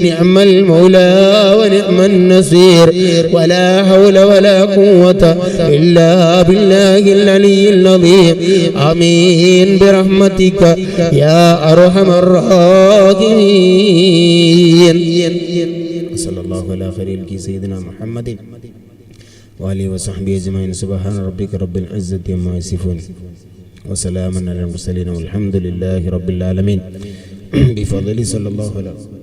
നിഅ്മൽ മൗലാ വനിഅ്മൻ നസീർ വലാ ഹൗല വലാ ഖുവത ഇല്ലാ ബില്ലാഹിൽ അലിയിൽ അദീം ആമീൻ ബിറഹ്മതിക യാ അർഹമർ റഹീമീൻ. സല്ലല്ലാഹു അലാ ഖൈറിൽ സയ്യിദിനാ മുഹമ്മദിൻ وآله وصحبه أجمعين. سبحان ربك رب العزة عما يصفون وسلام على المرسلين والحمد لله رب العالمين بفضل صلى الله عليه وسلم.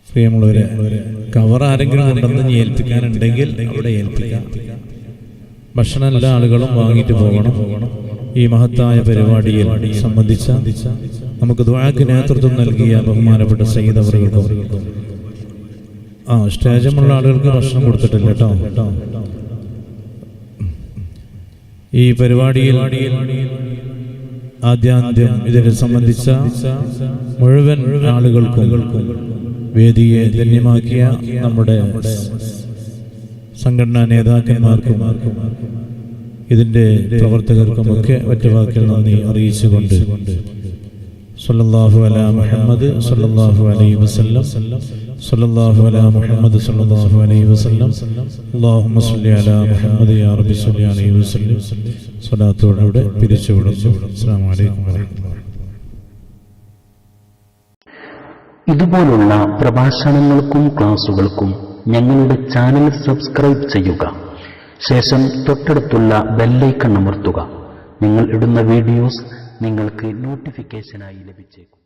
പ്രിയമുള്ളവരെ, കവർ ആരെങ്കിലും ഉണ്ടെന്ന് ഏൽപ്പിക്കാനുണ്ടെങ്കിൽ അവിടെ ഏൽപ്പിക്കാം. ഭക്ഷണം എല്ലാ ആളുകളും വാങ്ങിയിട്ട് പോകണം. ഈ മഹത്തായ പരിപാടിയിൽ സംബന്ധിച്ച നമുക്ക് ദുആക്ക് നേതൃത്വം നൽകിയ ബഹുമാനപ്പെട്ട സയ്യിദ് അവറുകൾക്കും സ്റ്റേജുമുള്ള ആളുകൾക്ക് ഭക്ഷണം കൊടുത്തിട്ടില്ല കേട്ടോ. ഈ പരിപാടിയിൽ ആദ്യാന്ത്യം ഇതിനെ സംബന്ധിച്ച മുഴുവൻ ആളുകൾക്കും വേദിയെ ധന്യമാക്കിയ നമ്മുടെ സംഘടനാ നേതാക്കന്മാർക്കും ഇതിൻ്റെ പ്രവർത്തകർക്കുമൊക്കെ ഒറ്റവാക്കിൽ നന്ദി അറിയിച്ചുകൊണ്ട് സല്ലല്ലാഹു അലാ മുഹമ്മദ് സല്ലല്ലാഹു അലൈഹി വസല്ലം സല്ലല്ലാഹു അലാ മുഹമ്മദ് സല്ലല്ലാഹു അലൈഹി വസല്ലം അല്ലാഹുമ്മ സ്വല്ലി അലാ മുഹമ്മദ് യാ റബ്ബി സ്വല്ലി അലൈഹി വസല്ലം സ്വലാത്തോടെ പിരിച്ചുവിടുന്നു. അസ്സലാമു അലൈക്കും വറഹ്മത്തുള്ളാഹി. ഇതുപോലുള്ള പ്രഭാഷണങ്ങൾക്കും ക്ലാസുകൾക്കും ഞങ്ങളുടെ ചാനൽ സബ്സ്ക്രൈബ് ചെയ്യുക. ശേഷം തൊട്ടടുത്തുള്ള ബെല്ലൈക്കൺ അമർത്തുക. നിങ്ങൾ ഇടുന്ന വീഡിയോസ് നിങ്ങൾക്ക് നോട്ടിഫിക്കേഷനായി ലഭിച്ചേക്കും.